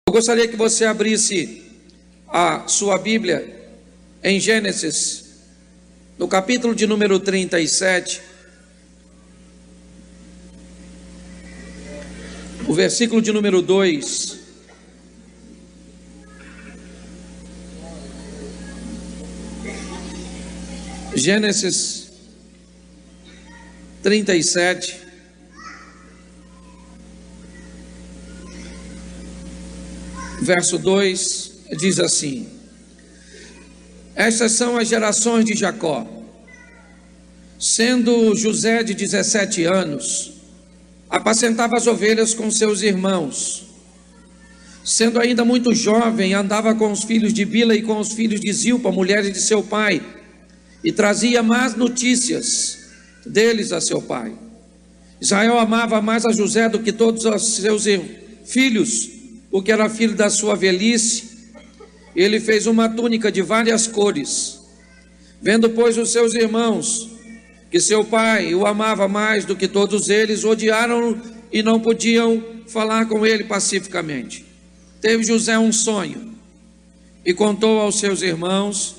Eu gostaria que você abrisse a sua Bíblia em Gênesis, no capítulo de número 37, o versículo de número 2. Gênesis 37, verso 2, diz assim: estas são as gerações de Jacó. Sendo José de 17 anos, apacentava as ovelhas com seus irmãos. Sendo ainda muito jovem, andava com os filhos de Bila e com os filhos de Zilpa, mulheres de seu pai, e trazia más notícias deles a seu pai. Israel amava mais a José do que todos os seus filhos, porque era filho da sua velhice. Ele fez uma túnica de várias cores. Vendo, pois, os seus irmãos que seu pai o amava mais do que todos eles, odiaram-no e não podiam falar com ele pacificamente. Teve José um sonho e contou aos seus irmãos,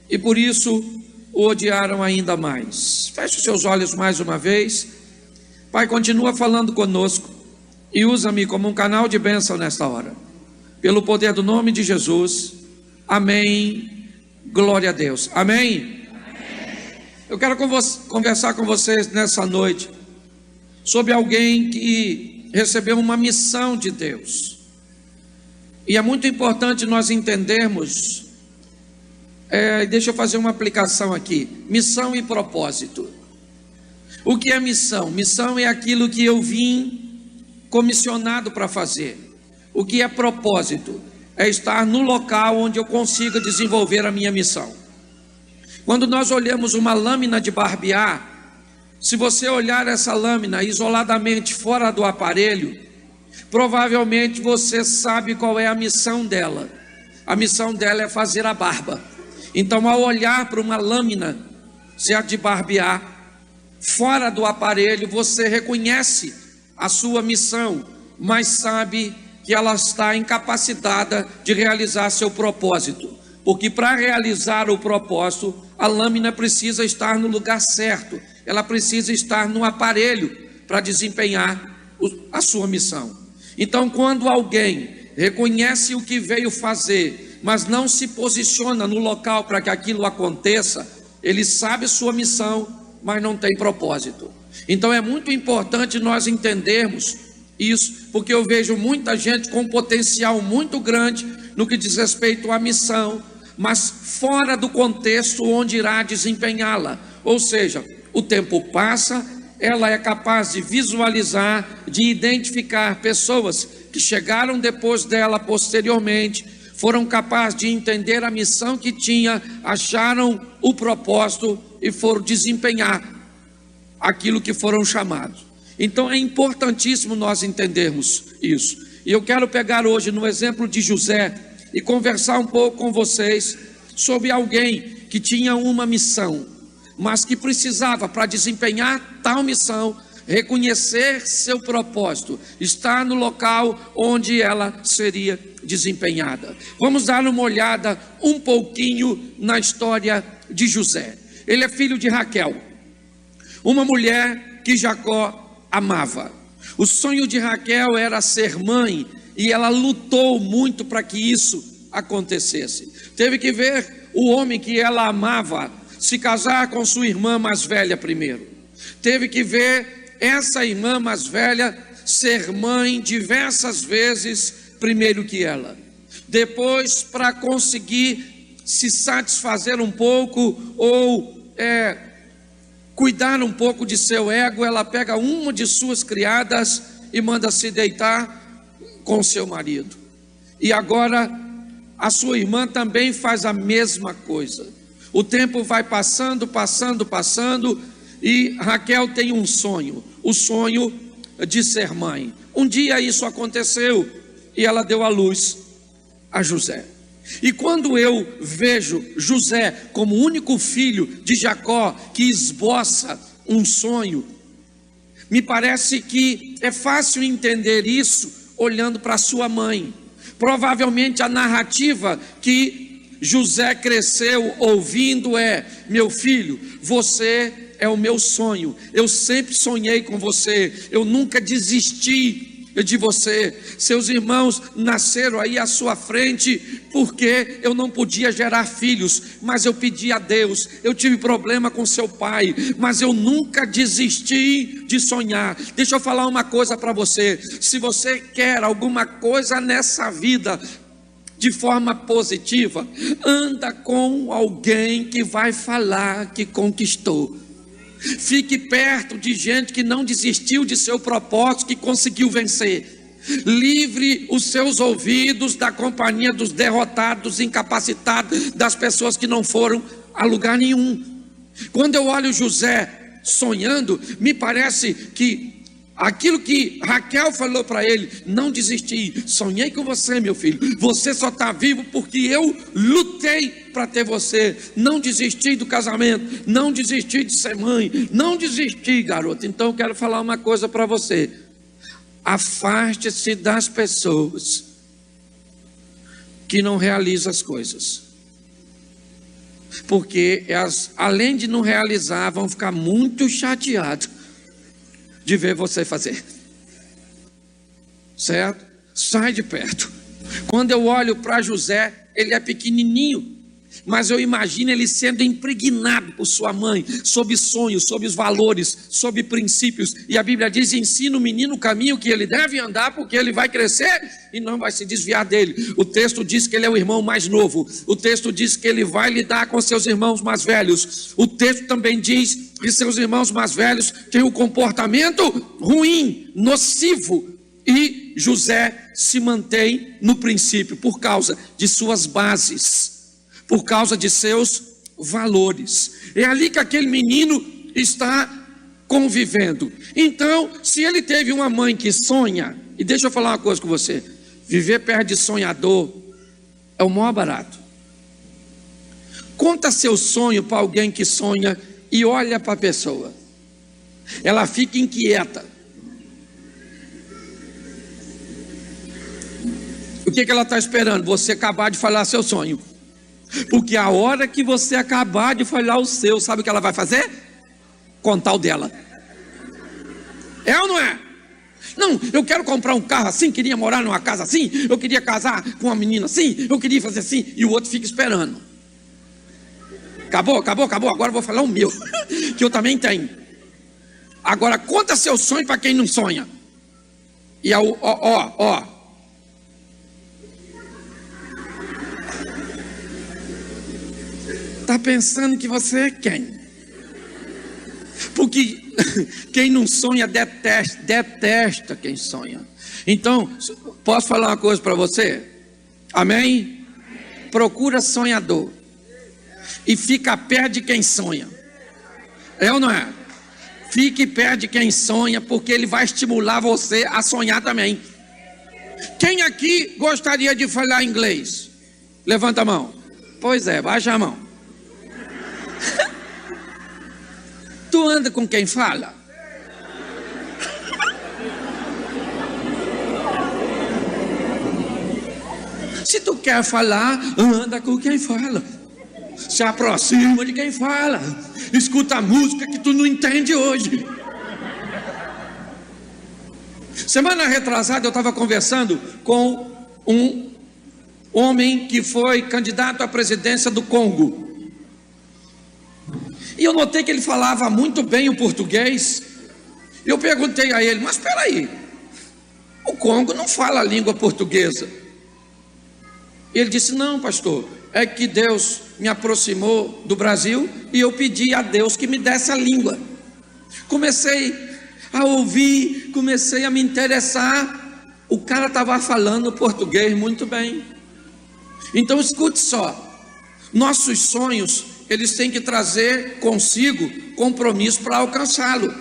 e por isso o odiaram ainda mais. Feche os seus olhos mais uma vez. Pai, continua falando conosco e usa-me como um canal de bênção nesta hora, pelo poder do nome de Jesus. Amém. Glória a Deus. Amém. Eu quero conversar com vocês nessa noite sobre alguém que recebeu uma missão de Deus. E é muito importante nós entendermos, deixa eu fazer uma aplicação aqui: missão e propósito. O que é missão? Missão é aquilo que eu vim comissionado para fazer. O que é propósito? É estar no local onde eu consiga desenvolver a minha missão. Quando nós olhamos uma lâmina de barbear, se você olhar essa lâmina isoladamente fora do aparelho, provavelmente você sabe qual é a missão dela. A missão dela é fazer a barba. Então, ao olhar para uma lâmina, se é de barbear, fora do aparelho, você reconhece a sua missão, mas sabe que ela está incapacitada de realizar seu propósito, porque para realizar o propósito, a lâmina precisa estar no lugar certo, ela precisa estar no aparelho para desempenhar a sua missão. Então, quando alguém reconhece o que veio fazer, mas não se posiciona no local para que aquilo aconteça, ele sabe sua missão, mas não tem propósito. Então é muito importante nós entendermos isso, porque eu vejo muita gente com um potencial muito grande no que diz respeito à missão, mas fora do contexto onde irá desempenhá-la. Ou seja, o tempo passa, ela é capaz de visualizar, de identificar pessoas que chegaram depois dela posteriormente, foram capazes de entender a missão que tinha, acharam o propósito e foram desempenhar aquilo que foram chamados. Então é importantíssimo nós entendermos isso. E eu quero pegar hoje no exemplo de José e conversar um pouco com vocês sobre alguém que tinha uma missão, mas que precisava, para desempenhar tal missão, reconhecer seu propósito, estar no local onde ela seria desempenhada. Vamos dar uma olhada um pouquinho na história de José. Ele é filho de Raquel, uma mulher que Jacó amava. O sonho de Raquel era ser mãe, e ela lutou muito para que isso acontecesse. Teve que ver o homem que ela amava se casar com sua irmã mais velha primeiro. Teve que ver essa irmã mais velha ser mãe diversas vezes primeiro que ela. Depois, para conseguir se satisfazer um pouco ou cuidar um pouco de seu ego, ela pega uma de suas criadas e manda se deitar com seu marido. E agora a sua irmã também faz a mesma coisa. O tempo vai passando, e Raquel tem um sonho, o sonho de ser mãe. Um dia isso aconteceu e ela deu à luz a José. E quando eu vejo José como o único filho de Jacó que esboça um sonho, me parece que é fácil entender isso olhando para sua mãe, Provavelmente a narrativa que José cresceu ouvindo é: meu filho, você é o meu sonho, eu sempre sonhei com você, eu nunca desisti de você. Seus irmãos nasceram aí à sua frente porque eu não podia gerar filhos, mas eu pedi a Deus. Eu tive problema com seu pai, mas eu nunca desisti de sonhar. Deixa eu falar uma coisa para você: se você quer alguma coisa nessa vida de forma positiva, anda com alguém que vai falar que conquistou. Fique perto de gente que não desistiu de seu propósito, que conseguiu vencer. Livre os seus ouvidos da companhia dos derrotados, dos incapacitados, das pessoas que não foram a lugar nenhum. Quando eu olho José sonhando, me parece que aquilo que Raquel falou para ele: não desisti, sonhei com você, meu filho, você só está vivo porque eu lutei para ter você, não desisti do casamento, não desisti de ser mãe, não desisti, garoto. Então eu quero falar uma coisa para você: afaste-se das pessoas que não realizam as coisas, porque elas, além de não realizar, vão ficar muito chateadas de ver você fazer, certo? Sai de perto. Quando eu olho para José, ele é pequenininho, mas eu imagino ele sendo impregnado por sua mãe, sobre sonhos, sobre os valores, sobre princípios. E a Bíblia diz: ensina o menino o caminho que ele deve andar, porque ele vai crescer e não vai se desviar dele. O texto diz que ele é o irmão mais novo. O texto diz que ele vai lidar com seus irmãos mais velhos. O texto também diz que seus irmãos mais velhos têm um comportamento ruim, nocivo. E José se mantém no princípio por causa de suas bases, por causa de seus valores. É ali que aquele menino está convivendo. Então, se ele teve uma mãe que sonha, e deixa eu falar uma coisa com você: viver perto de sonhador é o maior barato. Conta seu sonho para alguém que sonha e olha para a pessoa, ela fica inquieta. O que ela está esperando? Você acabar de falar seu sonho. Porque a hora que você acabar de falar o seu, sabe o que ela vai fazer? Contar o dela. É ou não é? Não, eu quero comprar um carro assim, queria morar numa casa assim, eu queria casar com uma menina assim, eu queria fazer assim, e o outro fica esperando. Acabou, agora eu vou falar o meu, que eu também tenho. Agora conta seu sonho para quem não sonha. E está pensando que você é quem? Porque quem não sonha detesta quem sonha. Então, posso falar uma coisa para você? Amém? Procura sonhador e fica perto de quem sonha. É ou não é? Fique perto de quem sonha, porque ele vai estimular você a sonhar também. Quem aqui gostaria de falar inglês? Levanta a mão. Pois é, baixa a mão. Tu anda com quem fala? Se tu quer falar, anda com quem fala. Se aproxima de quem fala. Escuta a música que tu não entende hoje. Semana retrasada eu estava conversando com um homem que foi candidato à presidência do Congo. E eu notei que ele falava muito bem o português. Eu perguntei a ele: mas espera aí, o Congo não fala a língua portuguesa. E ele disse: não, pastor, é que Deus me aproximou do Brasil e eu pedi a Deus que me desse a língua. Comecei a ouvir, comecei a me interessar. O cara estava falando português muito bem. Então escute só: nossos sonhos, eles têm que trazer consigo compromisso para alcançá-lo.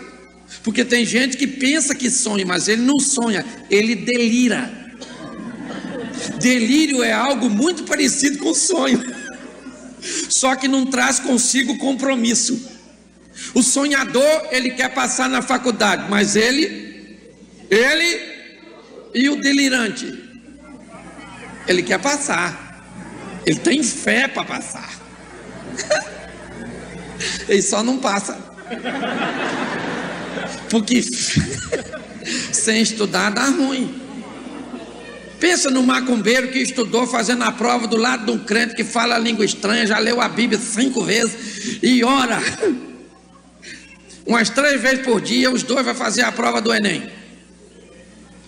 Porque tem gente que pensa que sonha, mas ele não sonha, ele delira. Delírio é algo muito parecido com sonho, só que não traz consigo compromisso. O sonhador, ele quer passar na faculdade, mas ele e o delirante, Ele quer passar. Ele tem fé para passar. Ele só não passa. Porque sem estudar dá ruim. Pensa no macumbeiro que estudou fazendo a prova do lado de um crente que fala a língua estranha, já leu a Bíblia 5 vezes e ora umas 3 vezes por dia. Os dois vão fazer a prova do Enem.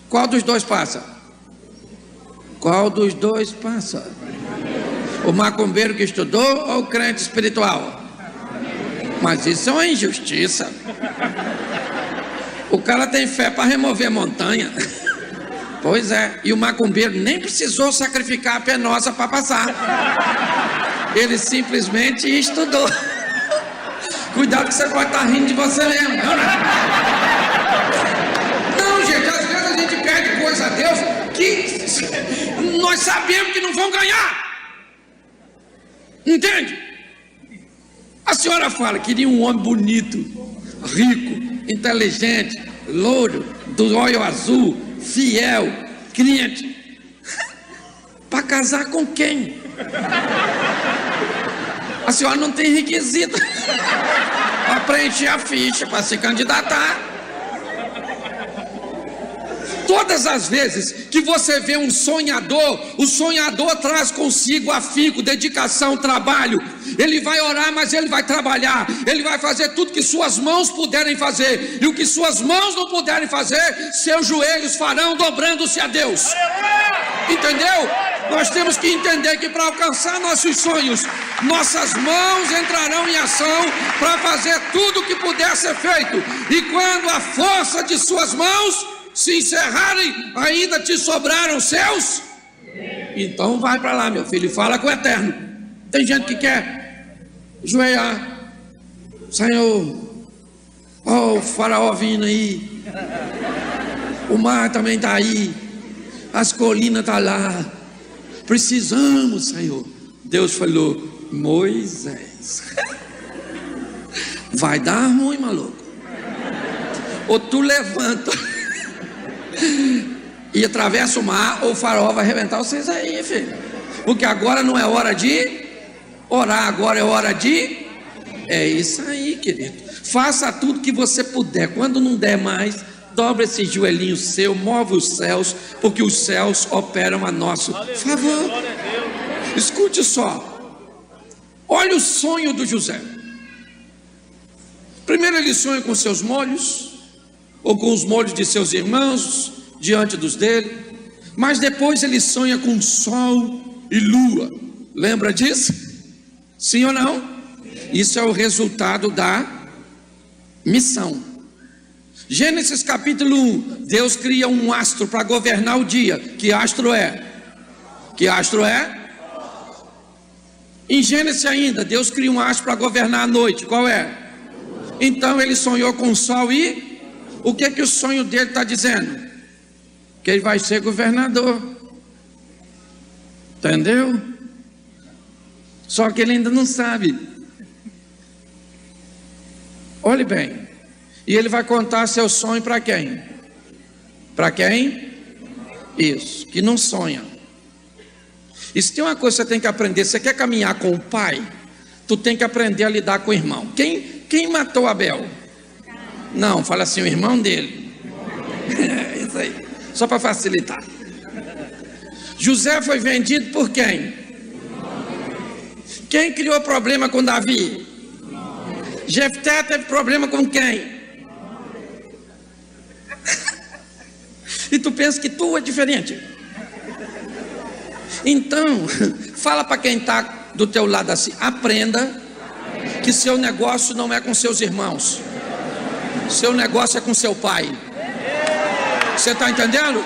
Qual dos dois passa? Qual dos dois passa? O macumbeiro que estudou ou o crente espiritual? Mas isso é uma injustiça. O cara tem fé para remover montanha. Pois é, e o macumbeiro nem precisou sacrificar a penosa para passar. Ele simplesmente estudou. Cuidado que você pode estar rindo de você mesmo. Não, gente, às vezes a gente pede coisa a Deus que nós sabemos que não vão ganhar. Entende? A senhora fala que queria um homem bonito, rico, inteligente, louro, do olho azul, fiel, crente. Para casar com quem? A senhora não tem requisito para preencher a ficha, para se candidatar. Todas as vezes que você vê um sonhador, o sonhador traz consigo afinco, dedicação, trabalho. Ele vai orar, mas ele vai trabalhar. Ele vai fazer tudo que suas mãos puderem fazer. E o que suas mãos não puderem fazer, seus joelhos farão, dobrando-se a Deus. Entendeu? Nós temos que entender que para alcançar nossos sonhos, nossas mãos entrarão em ação para fazer tudo o que puder ser feito. E quando a força de suas mãos se encerrarem, ainda te sobraram seus? Então vai para lá, meu filho, e fala com o Eterno. Tem gente que quer joelhar. Senhor, ó, o faraó vindo aí, o mar também está aí, as colinas estão lá. Precisamos, Senhor. Deus falou: Moisés, vai dar ruim, maluco. Ou tu levanta e atravessa o mar, ou o faraó vai arrebentar vocês aí, filho. Porque agora não é hora de orar, agora é hora de... É isso aí, querido. Faça tudo que você puder. Quando não der mais, dobra esse joelhinho seu, move os céus, porque os céus operam a nosso favor. Escute só. Olha o sonho do José. Primeiro ele sonha com seus molhos, ou com os molhos de seus irmãos, diante dos dele. Mas depois ele sonha com sol e lua. Lembra disso? Sim ou não? Isso é o resultado da missão. Gênesis capítulo 1. Deus cria um astro para governar o dia. Que astro é? Que astro é? Em Gênesis ainda, Deus cria um astro para governar a noite. Qual é? Então ele sonhou com o sol e... O que que o sonho dele está dizendo? Que ele vai ser governador. Entendeu? Só que ele ainda não sabe. Olhe bem. E ele vai contar seu sonho para quem? Para quem? Isso, que não sonha. E se tem uma coisa que você tem que aprender, você quer caminhar com o pai, tu tem que aprender a lidar com o irmão. Quem matou Abel? Não, fala assim, o irmão dele. É isso aí, só para facilitar. José foi vendido por quem? Quem criou problema com Davi? Jefté teve problema com quem? E tu pensa que tu é diferente. Então, fala para quem está do teu lado assim, aprenda que seu negócio não é com seus irmãos, seu negócio é com seu pai. Você está entendendo?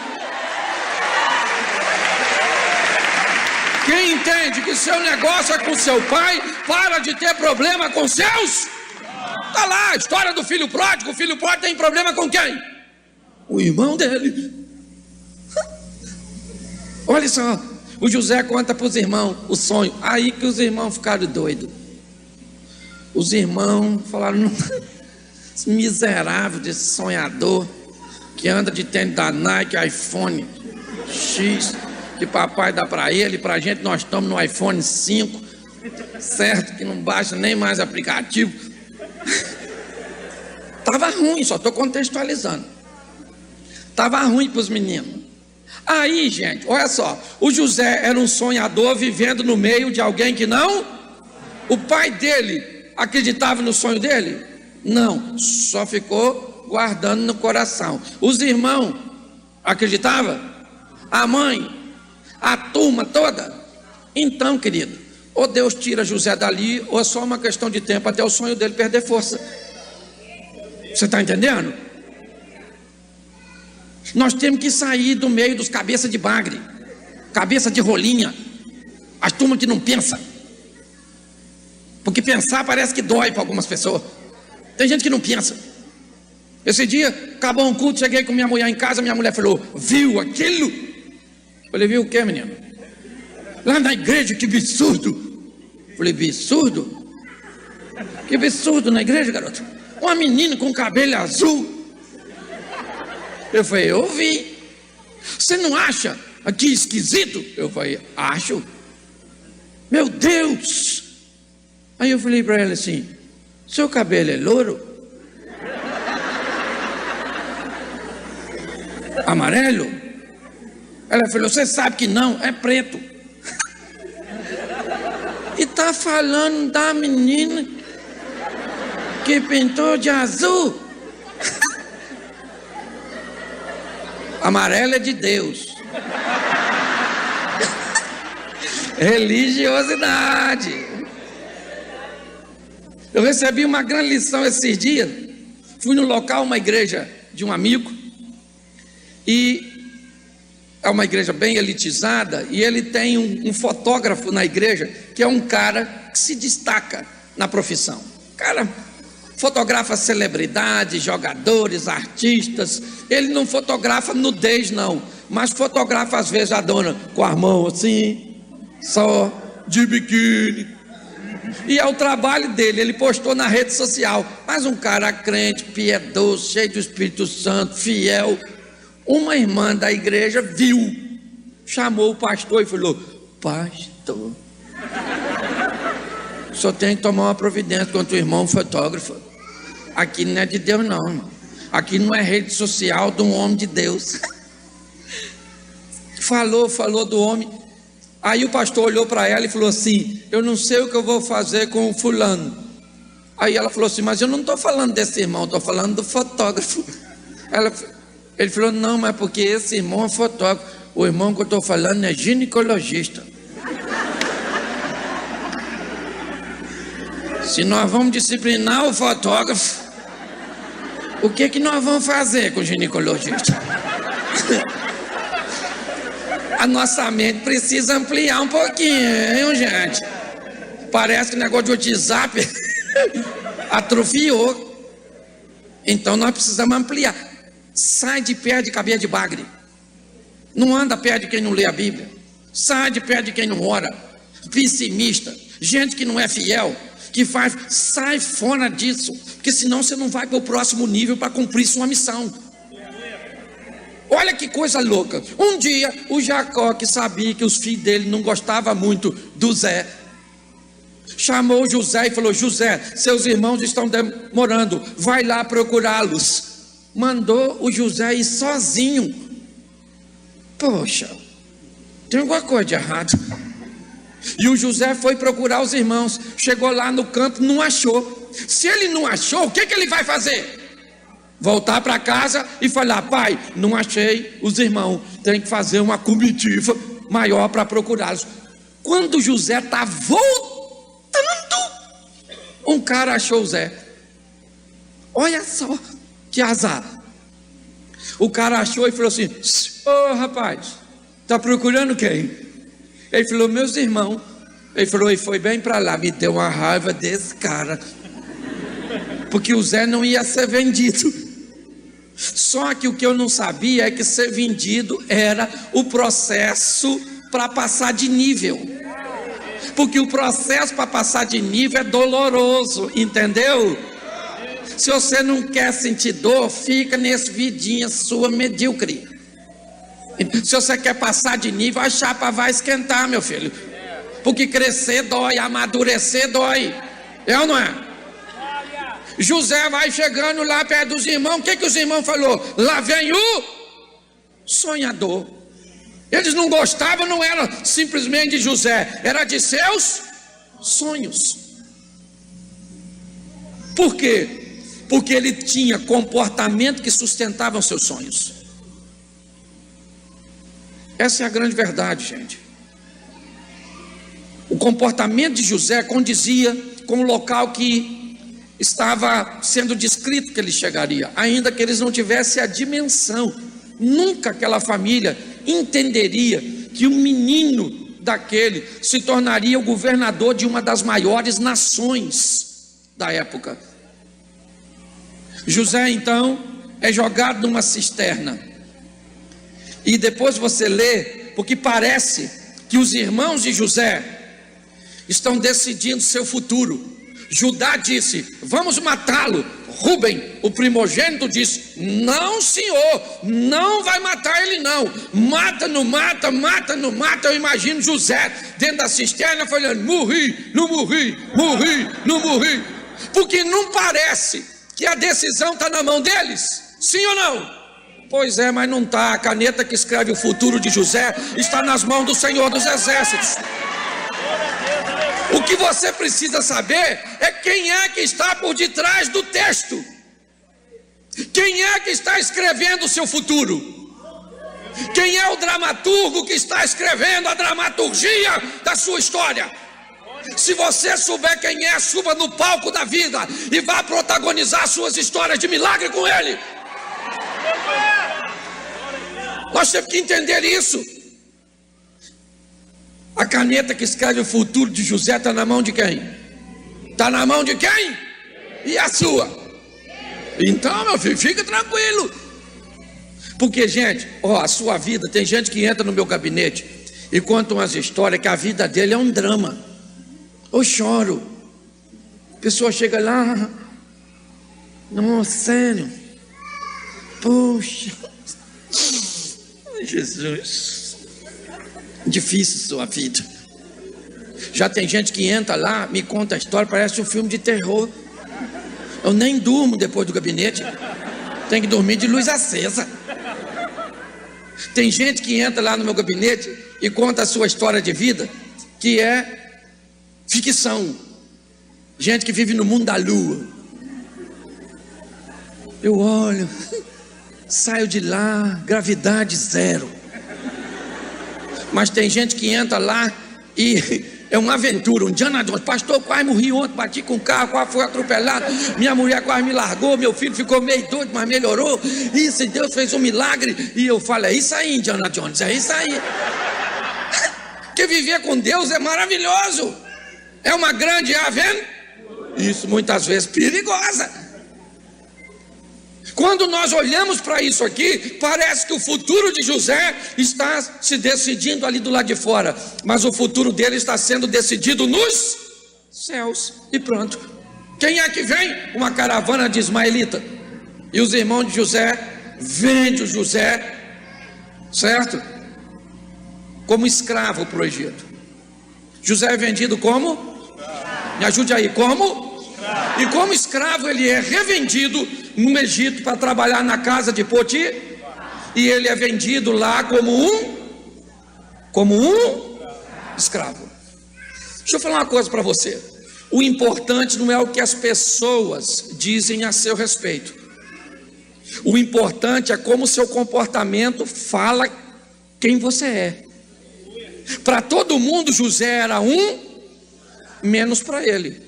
Quem entende que seu negócio é com seu pai, para de ter problema com seus. Está lá a história do filho pródigo. O filho pródigo tem problema com quem? O irmão dele. Olha só, o José conta para os irmãos o sonho. Aí que os irmãos ficaram doidos. Os irmãos falaram: esse miserável desse sonhador que anda de tênis da Nike, iPhone X, que papai dá para ele, para a gente nós estamos no iPhone 5, certo? Que não baixa nem mais aplicativo. Tava ruim, só estou contextualizando. Tava ruim para os meninos. Aí, gente, olha só, o José era um sonhador vivendo no meio de alguém que não. O pai dele acreditava no sonho dele? Não, só ficou guardando no coração. Os irmãos acreditavam? A mãe? A turma toda? Então, querido, ou Deus tira José dali, ou é só uma questão de tempo até o sonho dele perder força. Você está entendendo? Nós temos que sair do meio dos cabeça de bagre, cabeça de rolinha, as turmas que não pensam, porque pensar parece que dói para algumas pessoas. Tem gente que não pensa. Esse dia, acabou um culto, cheguei com minha mulher em casa, minha mulher falou, viu aquilo? Eu falei, viu o que, menino? Lá na igreja, que absurdo. Eu falei, absurdo? Que absurdo na igreja, garoto? Uma menina com cabelo azul. Eu falei, eu vi. Você não acha aqui esquisito? Eu falei, acho. Meu Deus. Aí eu falei para ela assim, seu cabelo é louro? Amarelo? Ela falou, você sabe que não, é preto. E tá falando da menina que pintou de azul. Amarelo é de Deus. Religiosidade. Eu recebi uma grande lição esses dias. Fui no local, uma igreja de um amigo, e é uma igreja bem elitizada, e ele tem um fotógrafo na igreja, que é um cara que se destaca na profissão. Cara, fotografa celebridades, jogadores, artistas. Ele não fotografa nudez não, mas fotografa às vezes a dona com a mão assim, só de biquíni. E é o trabalho dele, ele postou na rede social. Mas um cara crente, piedoso, cheio do Espírito Santo, fiel. Uma irmã da igreja viu, chamou o pastor e falou, pastor, só tem que tomar uma providência contra o irmão fotógrafo. Aqui não é de Deus não, irmão. Aqui não é rede social de um homem de Deus. Falou do homem. Aí o pastor olhou para ela e falou assim, eu não sei o que eu vou fazer com o fulano. Aí ela falou assim, mas eu não estou falando desse irmão, estou falando do fotógrafo. Ele falou, não, mas porque esse irmão é fotógrafo. O irmão que eu estou falando é ginecologista. Se nós vamos disciplinar o fotógrafo, o que nós vamos fazer com o ginecologista? A nossa mente precisa ampliar um pouquinho, gente. Parece que o negócio de WhatsApp atrofiou. Então nós precisamos ampliar. Sai de perto de cabeça de bagre. Não anda perto de quem não lê a Bíblia. Sai de perto de quem não ora. Pessimista, gente que não é fiel, que faz, sai fora disso, porque senão você não vai para o próximo nível para cumprir sua missão. Olha que coisa louca. Um dia o Jacó, que sabia que os filhos dele não gostavam muito do Zé, chamou José e falou, José, seus irmãos estão demorando, vai lá procurá-los. Mandou o José ir sozinho. Poxa, tem alguma coisa de errado. E o José foi procurar os irmãos. Chegou lá no campo, não achou. Se ele não achou, o que ele vai fazer? Voltar para casa e falar, pai, não achei os irmãos, tem que fazer uma comitiva maior para procurá-los. Quando José está voltando, um cara achou o Zé. Olha só que azar. O cara achou e falou assim, ô rapaz, está procurando quem? Ele falou, meus irmãos. Ele falou, e foi bem para lá. Me deu uma raiva desse cara, porque o Zé não ia ser vendido. Só que o que eu não sabia é que ser vendido era o processo para passar de nível. Porque o processo para passar de nível é doloroso, entendeu? Se você não quer sentir dor, fica nesse vidinha sua medíocre. Se você quer passar de nível, a chapa vai esquentar, meu filho. Porque crescer dói, amadurecer dói. É ou não é? José vai chegando lá perto dos irmãos. O que os irmãos falou? Lá vem o sonhador. Eles não gostavam, não era simplesmente de José, era de seus sonhos. Por quê? Porque ele tinha comportamento que sustentava os seus sonhos. Essa é a grande verdade, gente. O comportamento de José condizia com o local que estava sendo descrito que ele chegaria, ainda que eles não tivessem a dimensão. Nunca aquela família entenderia que um menino daquele se tornaria o governador de uma das maiores nações da época. José então é jogado numa cisterna, e depois você lê, porque parece que os irmãos de José estão decidindo seu futuro. Judá disse: vamos matá-lo. Rúben, o primogênito, disse: não, senhor, não vai matar ele não. Mata, não mata, mata, não mata. Eu imagino José dentro da cisterna falando: morri, não morri, morri, não morri. Porque não parece que a decisão está na mão deles, sim ou não? Pois é, mas não está. A caneta que escreve o futuro de José está nas mãos do Senhor dos Exércitos. O que você precisa saber é quem é que está por detrás do texto. Quem é que está escrevendo o seu futuro? Quem é o dramaturgo que está escrevendo a dramaturgia da sua história? Se você souber quem é, suba no palco da vida e vá protagonizar suas histórias de milagre com ele. Nós temos que entender isso. A caneta que escreve o futuro de José está na mão de quem? Está na mão de quem? E a sua? Então, meu filho, fica tranquilo. Porque, gente, a sua vida, tem gente que entra no meu gabinete e conta umas histórias que a vida dele é um drama. Eu choro. A pessoa chega lá: nossa, sério? Poxa, Jesus, difícil sua vida. Já tem gente que entra lá, me conta a história, parece um filme de terror. Eu nem durmo depois do gabinete, tenho que dormir de luz acesa. Tem gente que entra lá no meu gabinete e conta a sua história de vida, que é ficção. Gente que vive no mundo da lua. Eu olho, saio de lá, gravidade zero. Mas tem gente que entra lá e é uma aventura, um Indiana Jones. Pastor, quase morri ontem, bati com o carro, quase fui atropelado, minha mulher quase me largou, meu filho ficou meio doido, mas melhorou. Isso, Deus fez um milagre. E eu falo: é isso aí, Indiana Jones, é isso aí. Porque viver com Deus é maravilhoso. É uma grande aventura, isso muitas vezes perigosa. Quando nós olhamos para isso aqui, parece que o futuro de José está se decidindo ali do lado de fora, mas o futuro dele está sendo decidido nos céus. E pronto. Quem é que vem? Uma caravana de ismaelita. E os irmãos de José vendem o José, certo? Como escravo para o Egito. José é vendido como? Me ajude aí, como? E como escravo ele é revendido no Egito para trabalhar na casa de Potifar. E ele é vendido lá como um escravo. Deixa eu falar uma coisa para você. O importante não é o que as pessoas dizem a seu respeito. O importante é como o seu comportamento fala quem você é. Para todo mundo José era um, menos para ele.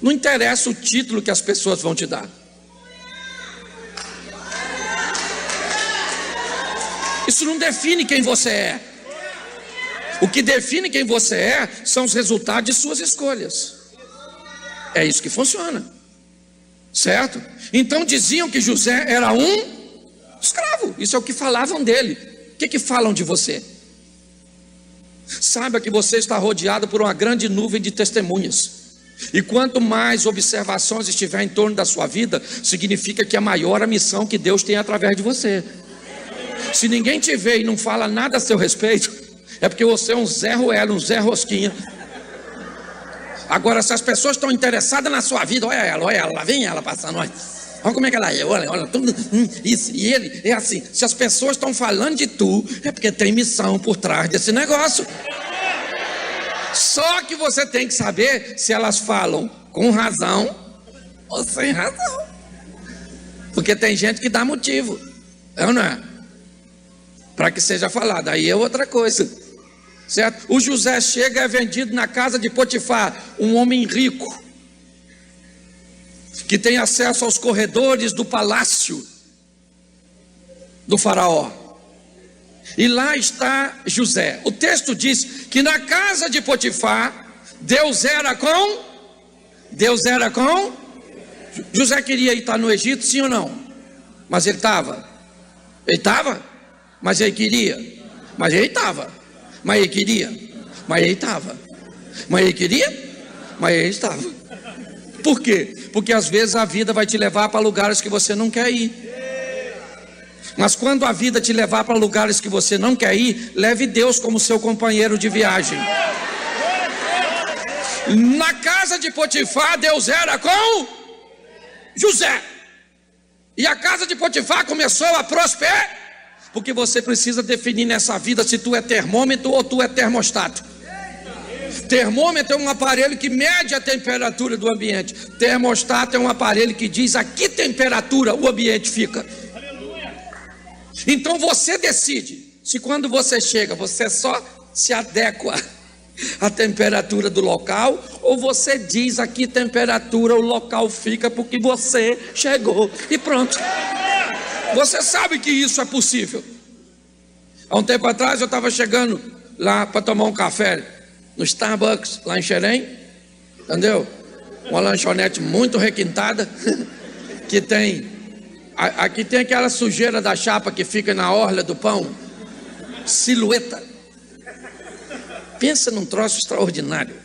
Não interessa o título que as pessoas vão te dar. Isso não define quem você é. O que define quem você é são os resultados de suas escolhas. É isso que funciona. Certo? Então diziam que José era um escravo. Isso é o que falavam dele. O que falam de você? Saiba que você está rodeado por uma grande nuvem de testemunhas. E quanto mais observações estiver em torno da sua vida, significa que é maior a missão que Deus tem através de você. Se ninguém te vê e não fala nada a seu respeito, é porque você é um Zé Ruela, um Zé Rosquinha. Agora, se as pessoas estão interessadas na sua vida, olha ela, lá vem ela passando, olha como é que ela é, olha, tudo, isso, e ele é assim. Se as pessoas estão falando de tu, é porque tem missão por trás desse negócio. Só que você tem que saber se elas falam com razão ou sem razão, porque tem gente que dá motivo, não é? Para que seja falado, aí é outra coisa, certo? O José chega e é vendido na casa de Potifar, um homem rico, que tem acesso aos corredores do palácio do faraó. E lá está José. O texto diz que na casa de Potifar, Deus era com José queria estar no Egito, sim ou não? Mas ele estava. Mas ele queria. Mas ele estava. Mas ele queria. Mas ele estava. Mas ele queria. Mas ele estava. Por quê? Porque às vezes a vida vai te levar para lugares que você não quer ir. Mas quando a vida te levar para lugares que você não quer ir, leve Deus como seu companheiro de viagem. Na casa de Potifar, Deus era com José. E a casa de Potifar começou a prosperar. Porque você precisa definir nessa vida se tu é termômetro ou tu é termostato. Termômetro é um aparelho que mede a temperatura do ambiente. Termostato é um aparelho que diz a que temperatura o ambiente fica. Então você decide se quando você chega, você só se adequa à temperatura do local, ou você diz a que temperatura o local fica porque você chegou e pronto. Você sabe que isso é possível. Há um tempo atrás eu estava chegando lá para tomar um café no Starbucks, lá em Xerém, entendeu? Uma lanchonete muito requintada, que tem, aqui tem aquela sujeira da chapa que fica na orla do pão, silhueta. Pensa num troço extraordinário.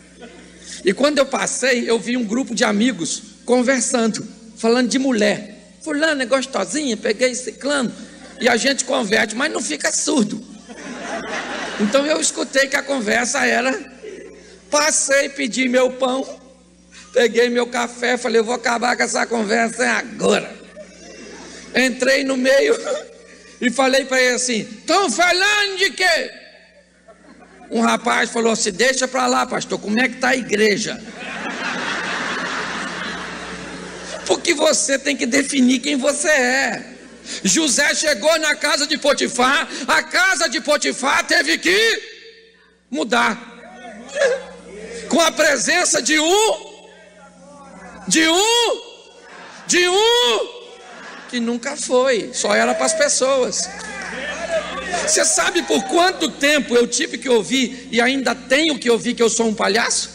E quando eu passei, eu vi um grupo de amigos conversando, falando de mulher. Fulano é gostosinha, peguei ciclano, e a gente converte, mas não fica surdo. Então eu escutei que a conversa era... Passei, pedi meu pão, peguei meu café, falei, eu vou acabar com essa conversa agora. Entrei no meio e falei para ele assim, estão falando de quê? Um rapaz falou assim, deixa para lá, pastor, como é que está a igreja? Porque você tem que definir quem você é. José chegou na casa de Potifar, a casa de Potifar teve que mudar. Com a presença de um que nunca foi, só era para as pessoas. Você sabe por quanto tempo eu tive que ouvir e ainda tenho que ouvir que eu sou um palhaço?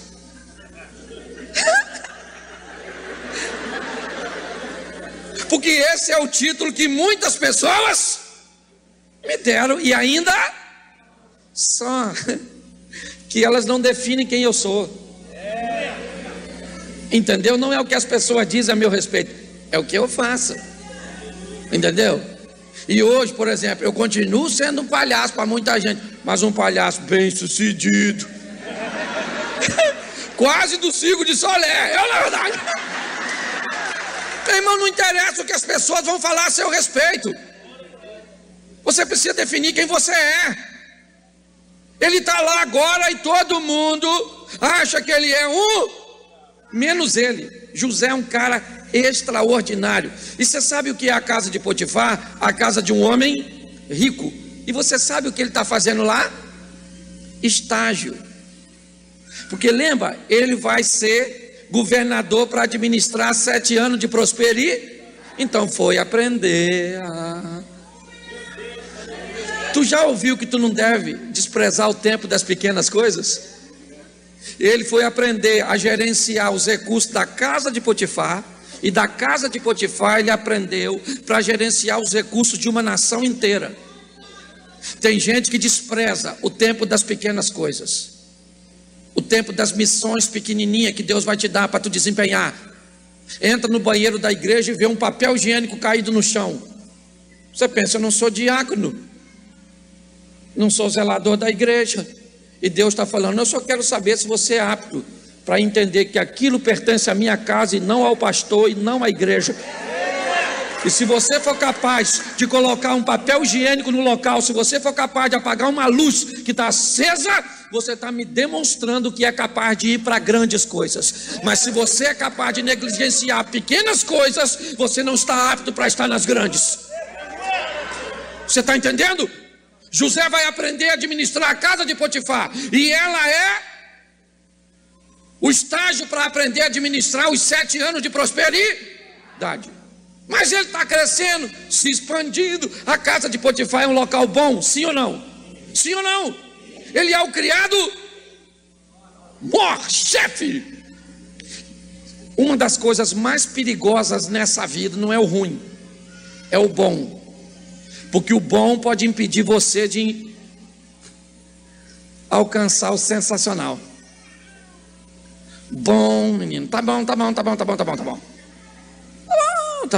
Porque esse é o título que muitas pessoas me deram e ainda só que elas não definem quem eu sou. Entendeu? Não é o que as pessoas dizem a meu respeito, é o que eu faço. Entendeu? E hoje, por exemplo, eu continuo sendo um palhaço para muita gente, mas um palhaço bem sucedido. Quase do Circo de Solé, na verdade. Meu irmão, não interessa o que as pessoas vão falar a seu respeito. Você precisa definir quem você é. Ele está lá agora e todo mundo acha que ele é menos ele. José é um cara extraordinário. E você sabe o que é a casa de Potifar? A casa de um homem rico. E você sabe o que ele está fazendo lá? Estágio. Porque lembra, ele vai ser governador para administrar 7 anos de prosperidade. Então foi aprender a... Tu já ouviu que tu não deve desprezar o tempo das pequenas coisas? Ele foi aprender a gerenciar os recursos da casa de Potifar, e da casa de Potifar ele aprendeu para gerenciar os recursos de uma nação inteira. Tem gente que despreza o tempo das pequenas coisas, o tempo das missões pequenininhas que Deus vai te dar para tu desempenhar. Entra no banheiro da igreja e vê um papel higiênico caído no chão. Você pensa, eu não sou diácono, não sou zelador da igreja. E Deus está falando, eu só quero saber se você é apto para entender que aquilo pertence à minha casa e não ao pastor e não à igreja. E se você for capaz de colocar um papel higiênico no local, se você for capaz de apagar uma luz que está acesa, você está me demonstrando que é capaz de ir para grandes coisas. Mas se você é capaz de negligenciar pequenas coisas, você não está apto para estar nas grandes. Você está entendendo? José vai aprender a administrar a casa de Potifar, e ela é o estágio para aprender a administrar os 7 anos de prosperidade. Mas ele está crescendo, se expandindo. A casa de Potifar é um local bom, sim ou não? Sim ou não? Ele é o criado maior chefe. Uma das coisas mais perigosas nessa vida não é o ruim, é o bom. Porque o bom pode impedir você de alcançar o sensacional. Bom, menino, tá bom. Tá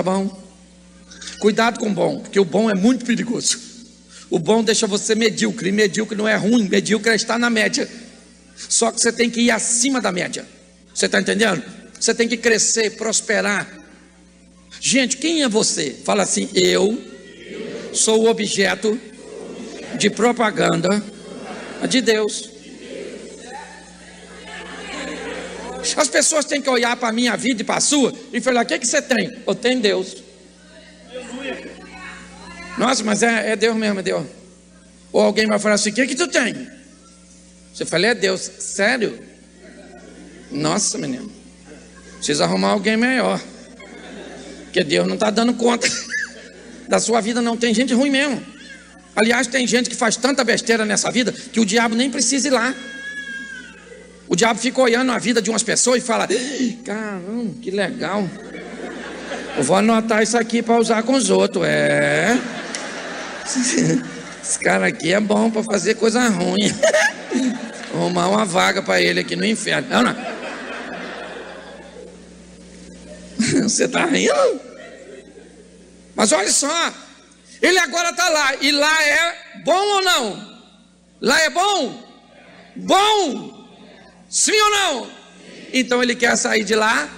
bom. Cuidado com o bom, porque o bom é muito perigoso. O bom deixa você medíocre, e medíocre não é ruim, medíocre é estar na média. Só que você tem que ir acima da média. Você está entendendo? Você tem que crescer, prosperar. Gente, quem é você? Fala assim, eu sou o objeto de propaganda de Deus. As pessoas têm que olhar para a minha vida e para a sua e falar, o que você tem? Eu tenho Deus. Nossa, mas é Deus mesmo, é Deus. Ou alguém vai falar assim, o que tu tem? Você fala, é Deus. Sério? Nossa, menino, precisa arrumar alguém melhor, porque Deus não está dando conta da sua vida. Não, tem gente ruim mesmo. Aliás, tem gente que faz tanta besteira nessa vida que o diabo nem precisa ir lá. O diabo fica olhando a vida de umas pessoas e fala, caramba, que legal, eu vou anotar isso aqui para usar com os outros. Esse cara aqui é bom para fazer coisa ruim. Vou arrumar uma vaga para ele aqui no inferno. Não. Você está rindo? Mas olha só, ele agora está lá, e lá é bom ou não? Lá é bom? Bom! Sim ou não? Então ele quer sair de lá?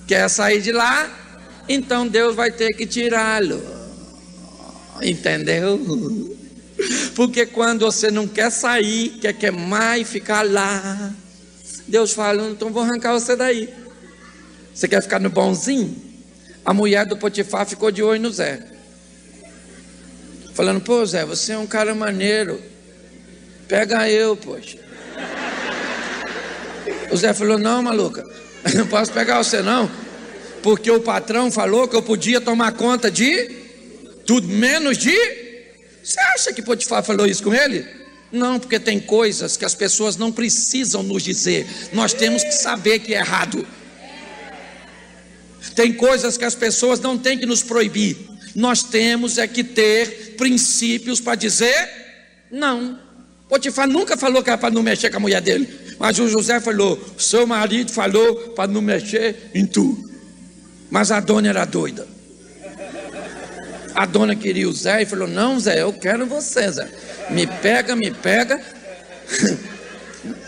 Quer sair de lá? Então Deus vai ter que tirá-lo. Entendeu? Porque quando você não quer sair, quer queimar e ficar lá, Deus fala, então vou arrancar você daí. Você quer ficar no bonzinho? A mulher do Potifar ficou de olho no Zé, falando, pô Zé, você é um cara maneiro, pega eu, poxa. O Zé falou, não, maluca, eu não posso pegar você não, porque o patrão falou que eu podia tomar conta de tudo menos de... Você acha que Potifar falou isso com ele? Não, porque tem coisas que as pessoas não precisam nos dizer, nós temos que saber que é errado. Tem coisas que as pessoas não têm que nos proibir, nós temos é que ter princípios para dizer não. Potifar nunca falou que era para não mexer com a mulher dele, mas o José falou, seu marido falou para não mexer em tu. Mas a dona era doida. A dona queria o Zé e falou, não Zé, eu quero você Zé, me pega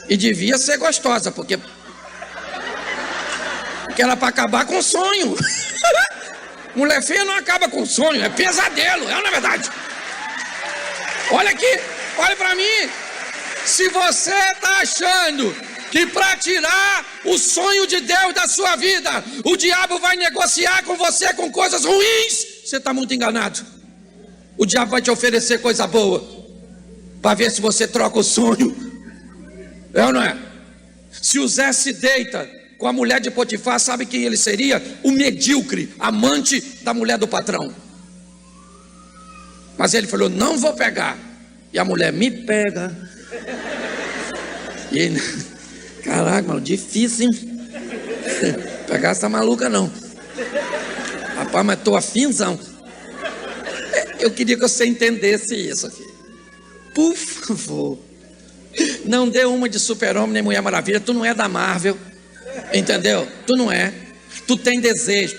e devia ser gostosa, porque era para acabar com o sonho. Mulher feia não acaba com o sonho, é pesadelo, é na verdade. Olha aqui, olha para mim. Se você está achando que para tirar o sonho de Deus da sua vida, o diabo vai negociar com você com coisas ruins, você está muito enganado. O diabo vai te oferecer coisa boa, para ver se você troca o sonho. É ou não é? Se o Zé se deita com a mulher de Potifar, sabe quem ele seria? O medíocre, amante da mulher do patrão. Mas ele falou, não vou pegar. E a mulher, me pega. E ele, caraca, mano, difícil, hein? Pegar essa maluca não. Rapaz, mas tô afinzão. Eu queria que você entendesse isso aqui. Por favor, não dê uma de Super-Homem nem Mulher Maravilha. Tu não é da Marvel, entendeu? Tu não é. Tu tem desejo,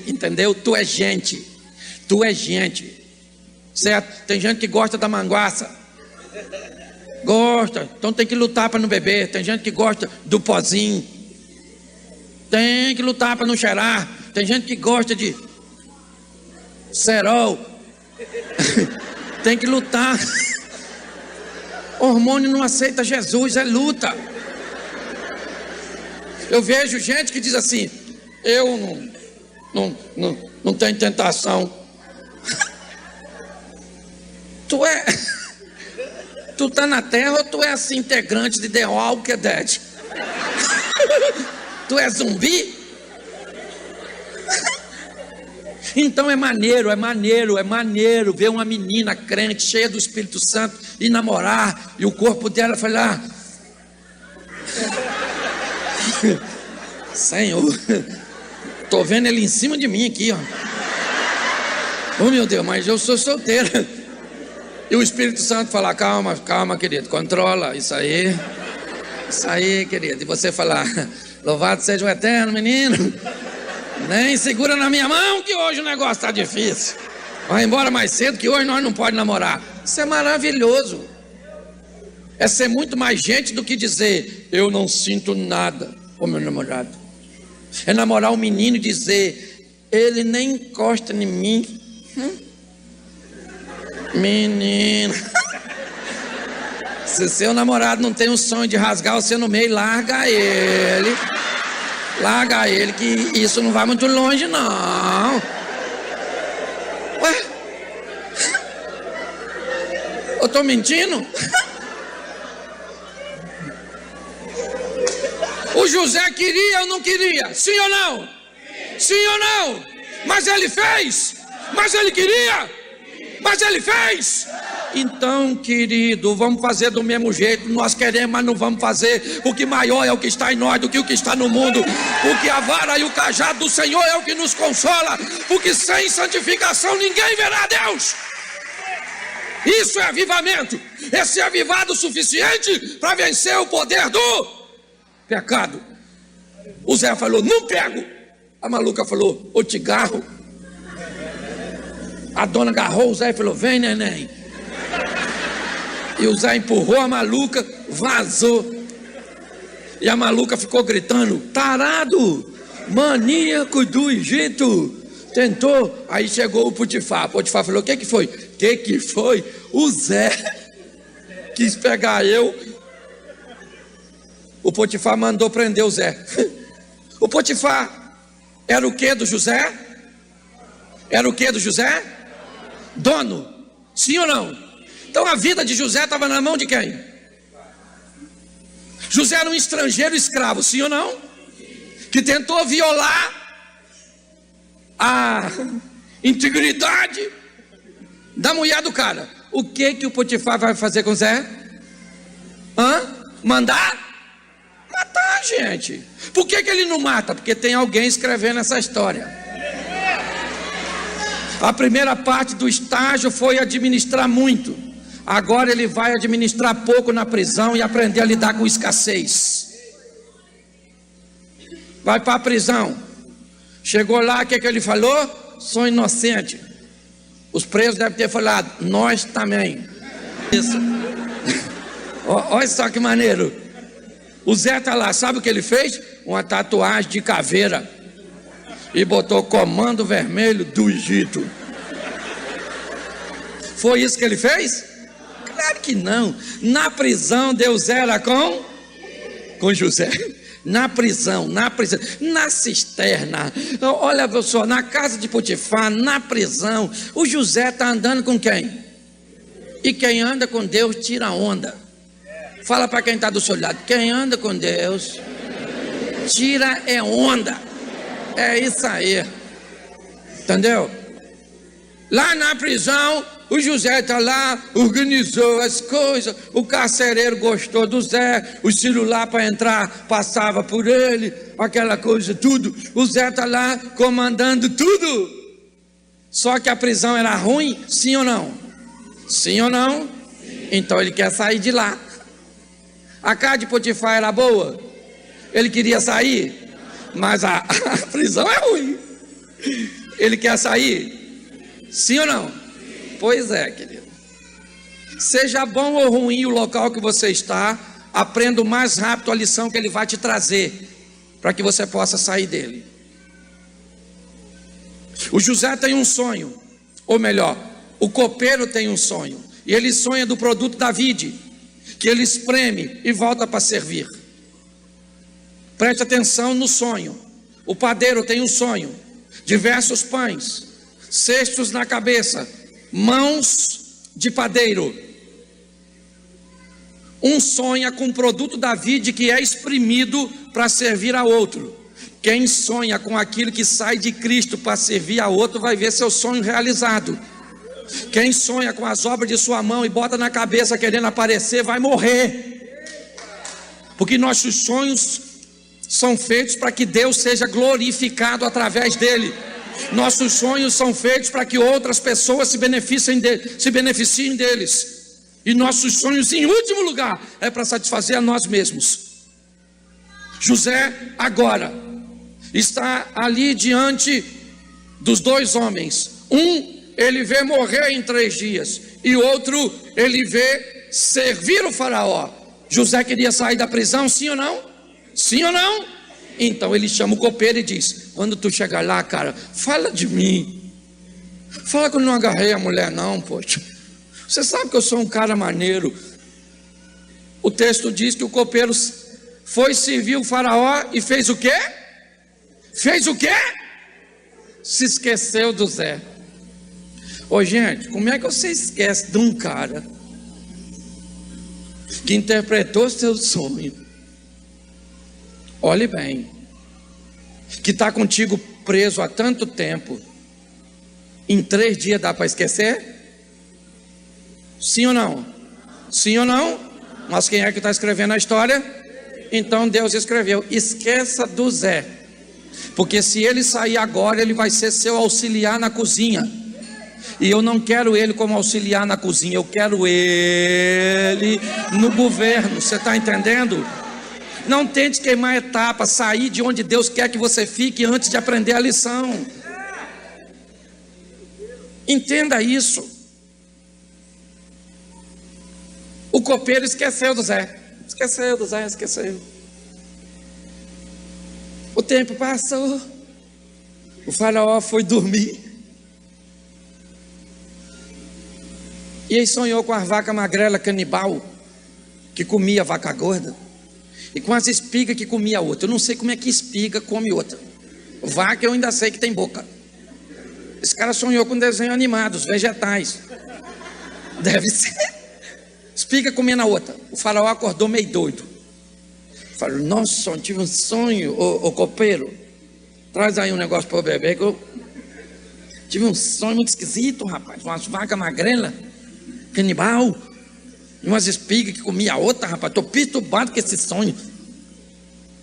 entendeu? Tu é gente. certo? Tem gente que gosta da manguaça. Gosta, então tem que lutar para não beber. Tem gente que gosta do pozinho. Tem que lutar para não cheirar. Tem gente que gosta de cerol. Tem que lutar. Hormônio não aceita Jesus, é luta. Eu vejo gente que diz assim: eu não tenho tentação. Tu tá na terra ou tu é assim integrante de The Walking Dead? Tu é zumbi? Então é maneiro ver uma menina crente, cheia do Espírito Santo, e namorar, e o corpo dela foi lá. Senhor, tô vendo ele em cima de mim aqui, ó. Oh meu Deus, mas eu sou solteira. E o Espírito Santo falar: calma, calma, querido, controla, isso aí, querido. E você falar: louvado seja o eterno, menino. Nem segura na minha mão que hoje o negócio está difícil. Vai embora mais cedo que hoje nós não podemos namorar. Isso é maravilhoso. É ser muito mais gente do que dizer: eu não sinto nada com meu namorado. É namorar um menino e dizer: ele nem encosta em mim. Menino. Se seu namorado não tem o sonho de rasgar você no meio, larga ele. Larga ele, que isso não vai muito longe, não. Ué? Eu tô mentindo? O José queria ou não queria? Sim ou não? Sim ou não? Mas ele fez. Mas ele queria. Mas ele fez. Então, querido, vamos fazer do mesmo jeito. Nós queremos, mas não vamos fazer, porque maior é o que está em nós do que o que está no mundo. Porque a vara e o cajado do Senhor é o que nos consola. Porque sem santificação ninguém verá Deus. Isso é avivamento. Esse é avivado o suficiente para vencer o poder do pecado. O Zé falou: não pego. A maluca falou: eu te garro. A dona agarrou o Zé e falou: vem, neném. E o Zé empurrou a maluca, vazou. E a maluca ficou gritando: tarado, maníaco do Egito. Tentou, aí chegou o Potifar. Potifar falou: o que foi? Que foi? O Zé quis pegar eu. O Potifar mandou prender o Zé. O Potifar era o que do José? Era o que do José? Dono, sim ou não? Então a vida de José estava na mão de quem? José era um estrangeiro escravo, sim ou não? Que tentou violar a integridade da mulher do cara. O que o Potifar vai fazer com Zé? Mandar? Matar, gente. Por que ele não mata? Porque tem alguém escrevendo essa história. A primeira parte do estágio foi administrar muito. Agora ele vai administrar pouco na prisão e aprender a lidar com escassez. Vai para a prisão. Chegou lá, o que ele falou? Sou inocente. Os presos devem ter falado: nós também. Isso. Olha só que maneiro. O Zé está lá, sabe o que ele fez? Uma tatuagem de caveira. E botou Comando Vermelho do Egito. Foi isso que ele fez? Claro que não. Na prisão Deus era com José. Na prisão, na cisterna. Olha só, na casa de Potifar, na prisão, o José está andando com quem? E quem anda com Deus tira onda. Fala para quem está do seu lado: quem anda com Deus tira onda. É isso aí. Entendeu? Lá na prisão, o José está lá, organizou as coisas. O carcereiro gostou do Zé. O celular para entrar passava por ele, aquela coisa tudo. O Zé está lá comandando tudo. Só que a prisão era ruim, sim ou não? Sim ou não? Então ele quer sair de lá. A casa de Potifar era boa? Ele queria sair? Mas a prisão é ruim. Ele quer sair? Sim ou não? Pois é, querido. Seja bom ou ruim o local que você está, aprenda o mais rápido a lição que ele vai te trazer, para que você possa sair dele. O José tem um sonho, ou melhor, o copeiro tem um sonho, e ele sonha do produto da vide, que ele espreme e volta para servir. Preste atenção no sonho. O padeiro tem um sonho, diversos pães, cestos na cabeça, mãos de padeiro. Um sonha com o produto da vide que é exprimido para servir a outro. Quem sonha com aquilo que sai de Cristo para servir a outro vai ver seu sonho realizado. Quem sonha com as obras de sua mão e bota na cabeça querendo aparecer vai morrer. Porque nossos sonhos são feitos para que Deus seja glorificado através dele. Nossos sonhos são feitos para que outras pessoas se beneficiem deles. E nossos sonhos, em último lugar, é para satisfazer a nós mesmos. José agora está ali diante dos dois homens. Um ele vê morrer em 3 dias, e outro ele vê servir o faraó. José queria sair da prisão, sim ou não? Sim ou não? Então ele chama o copeiro e diz: quando tu chegar lá, cara, fala de mim. Fala que eu não agarrei a mulher não, poxa. Você sabe que eu sou um cara maneiro. O texto diz que o copeiro foi servir o faraó e fez o quê? Fez o quê? Se esqueceu do Zé. Ô gente, como é que você esquece de um cara que interpretou seu sonho? Olhe bem, que está contigo preso há tanto tempo. Em 3 dias dá para esquecer? Sim ou não? Sim ou não? Mas quem é que está escrevendo a história? Então Deus escreveu: esqueça do Zé, porque se ele sair agora, ele vai ser seu auxiliar na cozinha. E eu não quero ele como auxiliar na cozinha, eu quero ele no governo. Você está entendendo? Não tente queimar etapa, sair de onde Deus quer que você fique antes de aprender a lição. Entenda isso. O copeiro esqueceu do Zé. Esqueceu. O tempo passou. O faraó foi dormir. E ele sonhou com a vaca magrela canibal, que comia a vaca gorda, e com as espigas que comia a outra. Eu não sei como é que espiga come outra. Vaca eu ainda sei que tem boca. Esse cara sonhou com desenhos animados, vegetais. Deve ser. Espiga comendo a outra. O faraó acordou meio doido. Falou: nossa, eu tive um sonho, ô copeiro. Traz aí um negócio para o bebê, que eu tive um sonho muito esquisito, rapaz. Umas vacas magrelas, canibal, e umas espigas que comia a outra, rapaz. Estou perturbado com esse sonho.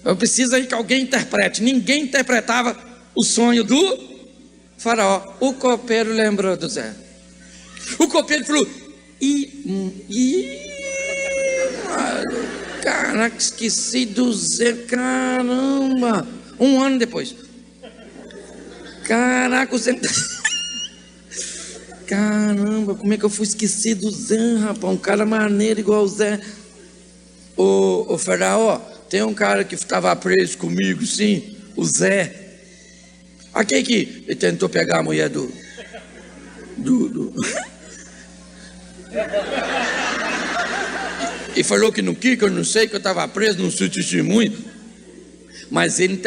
Eu preciso aí que alguém interprete. Ninguém interpretava o sonho do faraó. O copeiro lembrou do Zé. O copeiro falou: caraca, esqueci do Zé, caramba. 1 ano depois. Caraca, o Zé. Caramba, como é que eu fui esquecer do Zé, rapaz? Um cara maneiro igual o Zé. O faraó, tem um cara que estava preso comigo, sim, o Zé. Aquele que ele tentou pegar a mulher do e falou que não quis, que eu não sei, que eu estava preso, não sou testemunho. Mas ele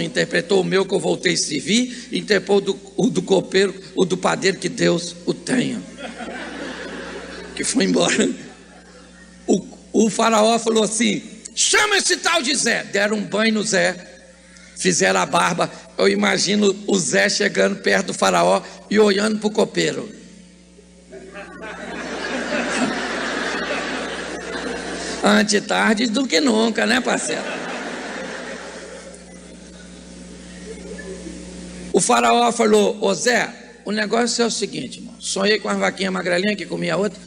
interpretou o meu que eu voltei a servir, interpretou o do copeiro, o do padeiro, que Deus o tenha. Que foi embora. O faraó falou assim: chama esse tal de Zé. Deram um banho no Zé, fizeram a barba. Eu imagino o Zé chegando perto do faraó e olhando para o copeiro. Antes tarde do que nunca, né, parceiro? O faraó falou: ô Zé, o negócio é o seguinte, irmão. Sonhei com uma vaquinha magrelinha que comia outra,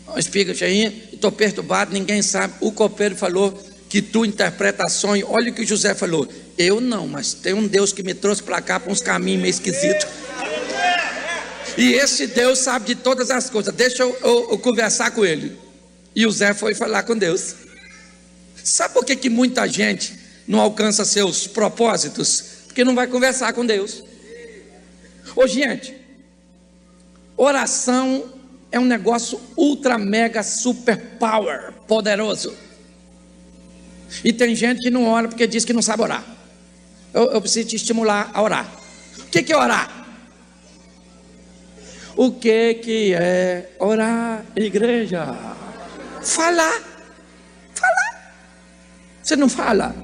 uma espiga cheinha, estou perturbado, ninguém sabe. O copeiro falou que tu interpreta sonho. Olha o que o José falou: eu não, mas tem um Deus que me trouxe para cá para uns caminhos meio esquisitos. E esse Deus sabe de todas as coisas. Deixa eu conversar com ele. E o Zé foi falar com Deus. Sabe por que muita gente não alcança seus propósitos? Porque não vai conversar com Deus. Ô gente, oração é um negócio ultra mega super power, poderoso. E tem gente que não ora porque diz que não sabe orar. Eu preciso te estimular a orar. O que é orar? O que é orar, igreja? Falar. Você não fala?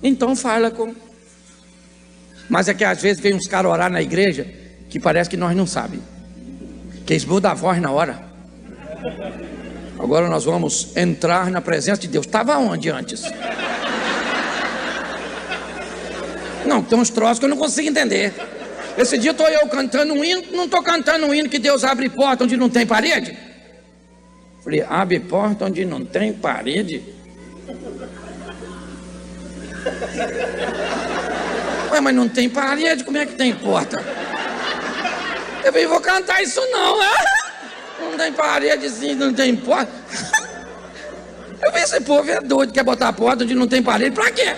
Então fala com... Mas é que às vezes vem uns caras orar na igreja que parece que nós não sabemos. Que eles mudam a voz na hora. Agora nós vamos entrar na presença de Deus. Estava onde antes? Não, tem uns troços que eu não consigo entender. Esse dia estou eu cantando um hino. Não estou cantando um hino que Deus abre porta onde não tem parede. Falei, abre porta onde não tem parede. Ué, mas não tem parede, como é que tem porta? Eu falei, vou cantar isso não, não tem parede assim, não tem porta. Eu falei, esse povo é doido, quer botar a porta onde não tem parede, pra quê?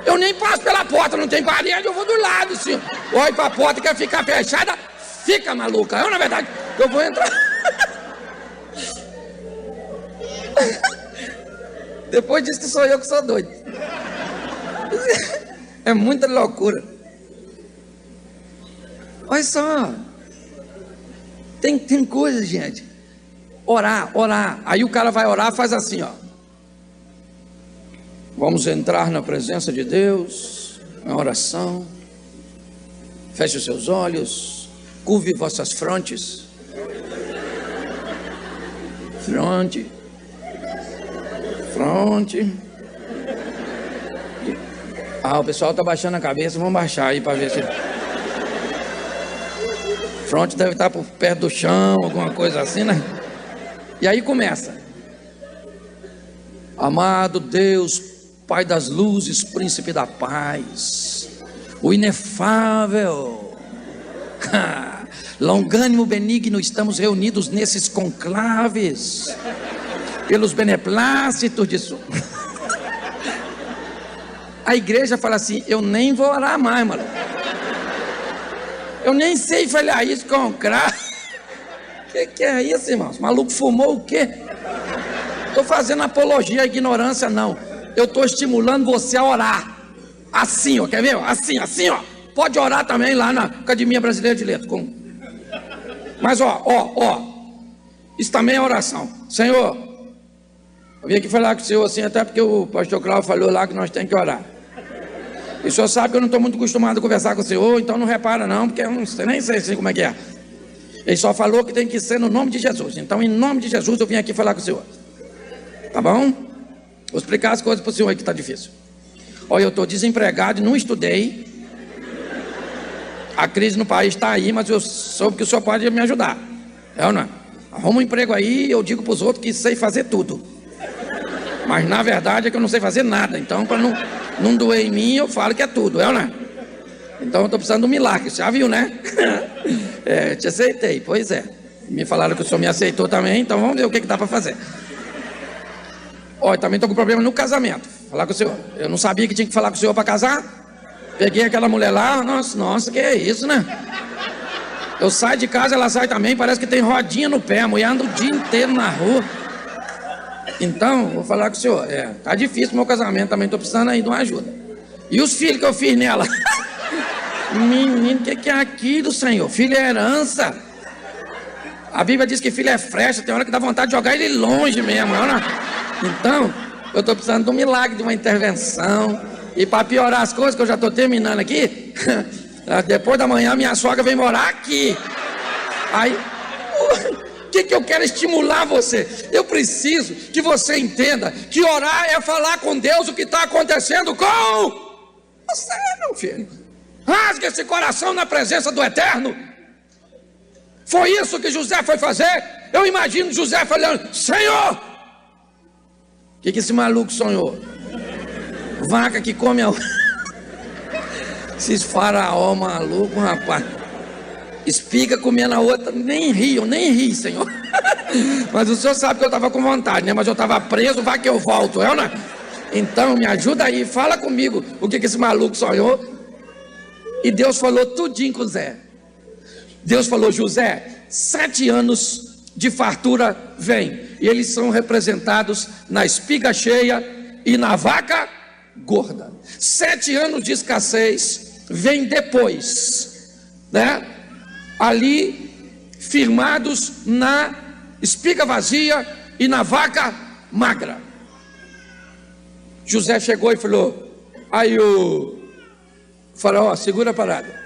Eu nem passo pela porta, não tem parede, eu vou do lado assim. Olha pra porta, quer ficar fechada, fica maluca. Eu, na verdade, eu vou entrar. Depois disso que sou eu que sou doido. É muita loucura. Olha só. Tem coisa, gente. Orar. Aí o cara vai orar, faz assim, ó. Vamos entrar na presença de Deus, na oração. Feche os seus olhos, curve vossas frontes. Fronte. Ah, o pessoal está baixando a cabeça, vamos baixar aí para ver se... Fronte deve estar por perto do chão, alguma coisa assim, né? E aí começa. Amado Deus, Pai das luzes, Príncipe da paz, o inefável, longânimo, benigno, estamos reunidos nesses conclaves, pelos beneplácitos de sua... A igreja fala assim, eu nem vou orar mais, mano. Eu nem sei falar isso com cravo. Que é isso, irmãos? Maluco fumou o quê? Estou fazendo apologia à ignorância, não. Eu estou estimulando você a orar. Assim, ó, quer ver? Assim, ó. Pode orar também lá na Academia Brasileira de Letras. Mas, ó. Isso também é oração. Senhor, eu vim aqui falar com o senhor assim, até porque o pastor Cláudio falou lá que nós temos que orar. E o senhor sabe que eu não estou muito acostumado a conversar com o senhor, então não repara não, porque eu não sei, nem sei assim como é que é. Ele só falou que tem que ser no nome de Jesus. Então, em nome de Jesus, eu vim aqui falar com o senhor. Tá bom? Vou explicar as coisas para o senhor aí que está difícil. Olha, eu estou desempregado e não estudei. A crise no país está aí, mas eu soube que o senhor pode me ajudar. É ou não? Arruma um emprego aí e eu digo para os outros que sei fazer tudo. Mas na verdade é que eu não sei fazer nada. Então, para não doer em mim, eu falo que é tudo, é ou não? Então eu estou precisando de um milagre, você já viu, né? Te aceitei, pois é. Me falaram que o senhor me aceitou também, então vamos ver o que dá para fazer. Olha, também estou com problema no casamento. Falar com o senhor. Eu não sabia que tinha que falar com o senhor para casar. Peguei aquela mulher lá, nossa, que é isso, né? Eu saio de casa, ela sai também, parece que tem rodinha no pé, a mulher anda o dia inteiro na rua. Então, vou falar com o senhor, tá difícil meu casamento, também estou precisando aí de uma ajuda. E os filhos que eu fiz nela? Menino, o que é aquilo, Senhor? Filho é herança. A Bíblia diz que filho é flecha, tem hora que dá vontade de jogar ele longe mesmo, não? Então, eu estou precisando de um milagre, de uma intervenção. E para piorar as coisas, que eu já estou terminando aqui, depois da manhã minha sogra vem morar aqui. Aí... O que eu quero estimular você? Eu preciso que você entenda que orar é falar com Deus o que está acontecendo com você, meu filho. Rasga esse coração na presença do Eterno. Foi isso que José foi fazer. Eu imagino José falando, Senhor, o que esse maluco sonhou? Vaca que come a... Esses faraó maluco, rapaz. espiga comendo a outra, nem ri, Senhor. Mas o Senhor sabe que eu estava com vontade, né? Mas eu estava preso, vai que eu volto, né? Então me ajuda aí, fala comigo o que esse maluco sonhou. E Deus falou tudinho com Zé. Deus falou: José, 7 anos de fartura vem, e eles são representados na espiga cheia e na vaca gorda. 7 anos de escassez vem depois, né? Ali firmados na espiga vazia e na vaca magra. José chegou e falou: aí o faraó, segura a parada.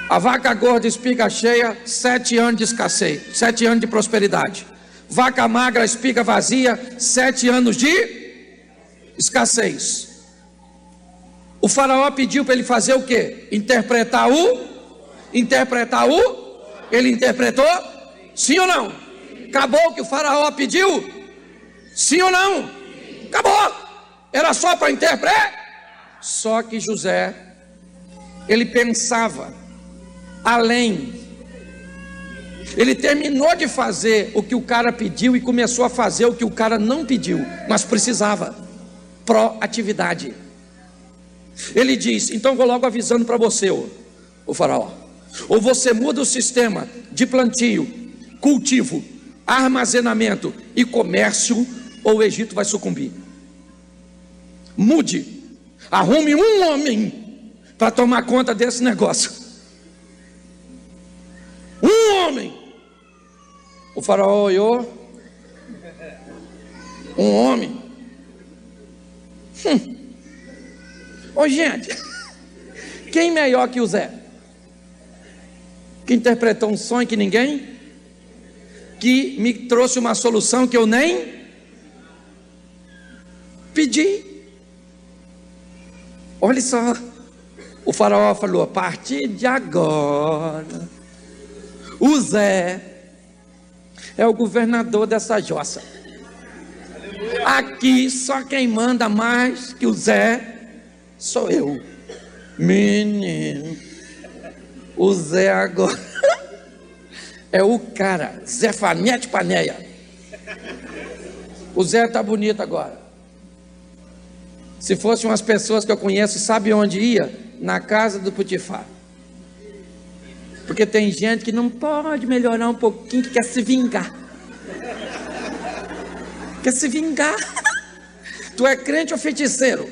A vaca gorda, espiga cheia, 7 anos de escassez, 7 anos de prosperidade. Vaca magra, espiga vazia, 7 anos de escassez. O faraó pediu para ele fazer o quê? Interpretar o? Ele interpretou? Sim ou não? Acabou o que o faraó pediu? Sim ou não? Acabou. Era só para interpretar. Só que José, ele pensava além. Ele terminou de fazer o que o cara pediu e começou a fazer o que o cara não pediu, mas precisava. Proatividade. Ele diz: então vou logo avisando para você, o faraó, ou você muda o sistema de plantio, cultivo, armazenamento e comércio, ou o Egito vai sucumbir. Mude, arrume um homem para tomar conta desse negócio. Um homem. O faraó olhou. Um homem. Ô gente, quem melhor que o Zé? Que interpretou um sonho que ninguém, que me trouxe uma solução que eu nem pedi. Olha só, o faraó falou: a partir de agora, o Zé é o governador dessa jossa. Aqui só quem manda mais que o Zé sou eu. Menino, o Zé agora é o cara, Zefanete Paneia. O Zé tá bonito agora. Se fossem umas pessoas que eu conheço, sabe onde ia? Na casa do Potifar. Porque tem gente que não pode melhorar um pouquinho, que quer se vingar. Quer se vingar. Tu é crente ou feiticeiro?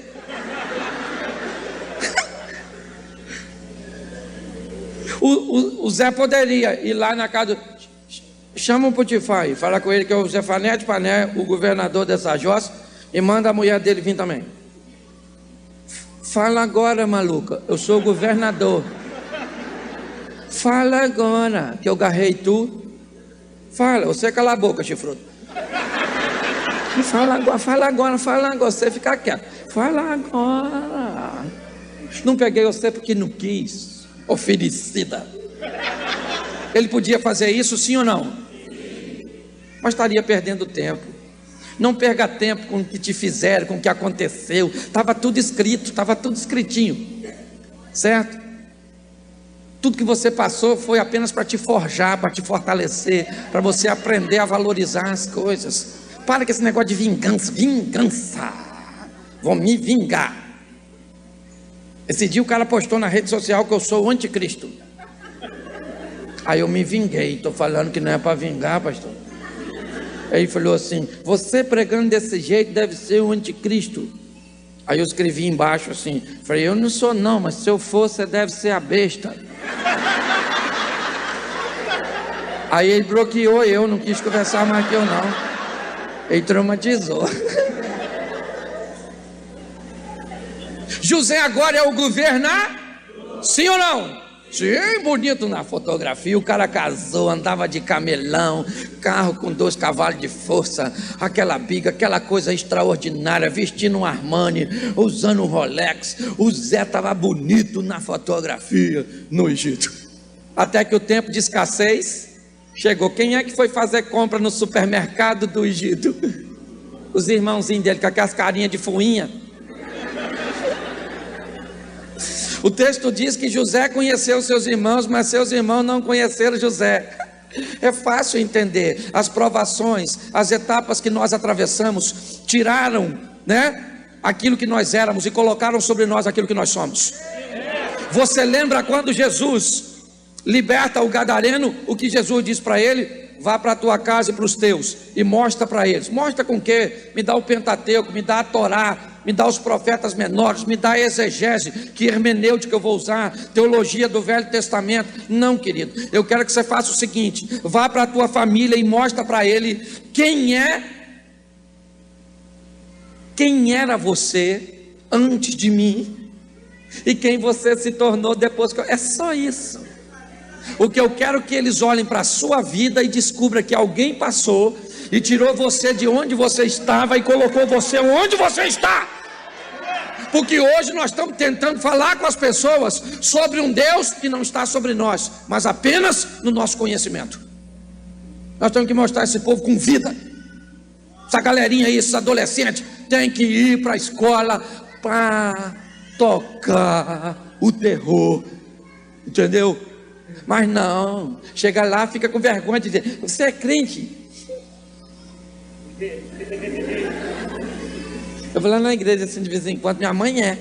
O Zé poderia ir lá na casa do... Chama o Potifar e fala com ele que é o Zefanete Pané, o governador dessa jossa, e manda a mulher dele vir também. Fala agora, maluca, eu sou o governador. Fala agora, que eu garrei tu. Fala, você cala a boca, chifrudo. Fala agora, você fica quieto. Fala agora. Não peguei você porque não quis, oferecida. Ele podia fazer isso, sim ou não? Mas estaria perdendo tempo. Não perca tempo com o que te fizeram, com o que aconteceu. Estava tudo escrito, estava tudo escritinho, certo? Tudo que você passou foi apenas para te forjar, para te fortalecer, para você aprender a valorizar as coisas. Para com esse negócio de vingança. Vou me vingar. Esse dia o cara postou na rede social que eu sou o anticristo. Aí eu me vinguei. Estou falando que não é para vingar, pastor. Aí ele falou assim: você pregando desse jeito deve ser o anticristo. Aí eu escrevi embaixo assim, falei: eu não sou não, mas se eu for, você deve ser a besta. Aí ele bloqueou eu, não quis conversar mais que eu não. Ele traumatizou. José agora é o governador? Sim ou não? Sim, bonito na fotografia. O cara casou, andava de camelão, carro com 2 cavalos de força, aquela biga, aquela coisa extraordinária, vestindo um Armani, usando um Rolex. O Zé estava bonito na fotografia no Egito. Até que o tempo de escassez chegou. Quem é que foi fazer compra no supermercado do Egito? Os irmãozinhos dele com aquelas carinhas de fuinha. O texto diz que José conheceu seus irmãos, mas seus irmãos não conheceram José. É fácil entender. As provações, as etapas que nós atravessamos, tiraram, aquilo que nós éramos e colocaram sobre nós aquilo que nós somos. Você lembra quando Jesus liberta o gadareno, o que Jesus diz para ele? Vá para a tua casa e para os teus e mostra para eles. Mostra com o quê? Me dá o Pentateuco, me dá a Torá, me dá os profetas menores, me dá a exegese, que hermenêutica eu vou usar, teologia do Velho Testamento. Não, querido, eu quero que você faça o seguinte: vá para a tua família e mostra para ele quem era você antes de mim e quem você se tornou depois que eu... É só isso. O que eu quero que eles olhem para a sua vida e descubra que alguém passou e tirou você de onde você estava e colocou você onde você está. Porque hoje nós estamos tentando falar com as pessoas sobre um Deus que não está sobre nós, mas apenas no nosso conhecimento. Nós temos que mostrar esse povo com vida. Essa galerinha aí, esses adolescentes, tem que ir para a escola para tocar o terror, entendeu? Mas não, chega lá, fica com vergonha de dizer: você é crente? Eu vou lá na igreja assim de vez em quando, minha mãe é.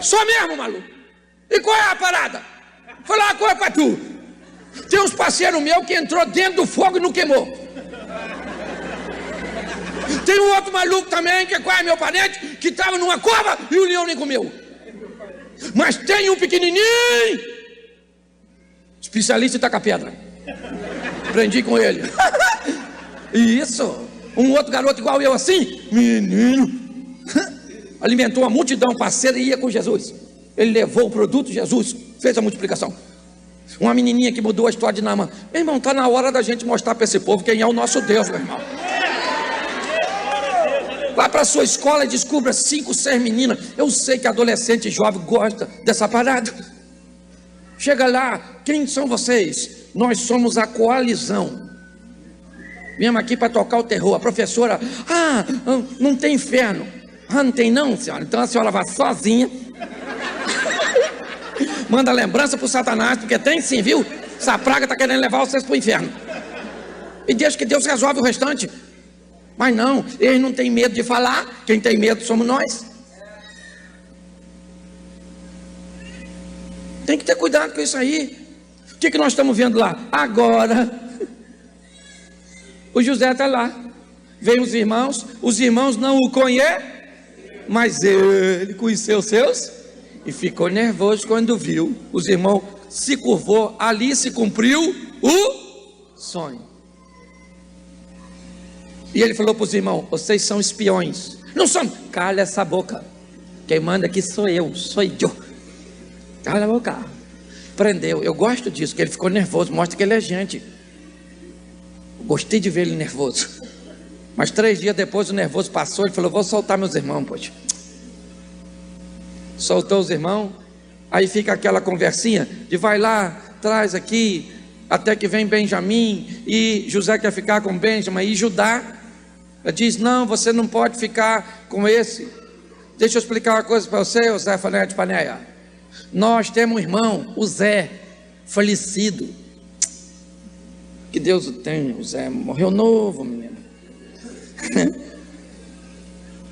Só mesmo, maluco. E qual é a parada? Vou falar uma coisa pra tu. Tem uns parceiros meus que entrou dentro do fogo e não queimou. Tem um outro maluco também, que é quase meu parente, que estava numa cova e o leão nem comeu. Mas tem um pequenininho, especialista em tacar pedra. Aprendi com ele. Isso. Um outro garoto igual eu assim, menino, alimentou uma multidão parceira e ia com Jesus. Ele levou o produto, Jesus fez a multiplicação. Uma menininha que mudou a história de Naamã. Meu irmão, está na hora da gente mostrar para esse povo quem é o nosso Deus, meu irmão. Vá para a sua escola e descubra 5, 6 meninas. Eu sei que adolescente e jovem gosta dessa parada. Chega lá, quem são vocês? Nós somos a coalizão. Viemos aqui para tocar o terror. A professora: não tem inferno. Não tem não, senhora. Então a senhora vai sozinha. Manda lembrança para o Satanás, porque tem sim, viu? Essa praga está querendo levar vocês para o inferno. E deixa que Deus resolve o restante. Mas não, eles não têm medo de falar. Quem tem medo somos nós. Tem que ter cuidado com isso aí. O que nós estamos vendo lá? Agora, o José está lá. Vem os irmãos não o conhecem, mas ele conheceu os seus e ficou nervoso quando viu. Os irmãos se curvou, ali se cumpriu o sonho. E ele falou para os irmãos: vocês são espiões. Não somos. Cala essa boca. Quem manda aqui sou eu. Cala a boca. Prendeu. Eu gosto disso, que ele ficou nervoso. Mostra que ele é gente. Gostei de ver ele nervoso. Mas 3 dias depois o nervoso passou. Ele falou: vou soltar meus irmãos, poxa. Soltou os irmãos. Aí fica aquela conversinha de vai lá, traz aqui, até que vem Benjamim. E José quer ficar com Benjamim. E Judá diz: não, você não pode ficar com esse. Deixa eu explicar uma coisa para você, Zé Fané de Panéia. Nós temos um irmão, o Zé, falecido. Que Deus o tenha. O Zé morreu novo, menino.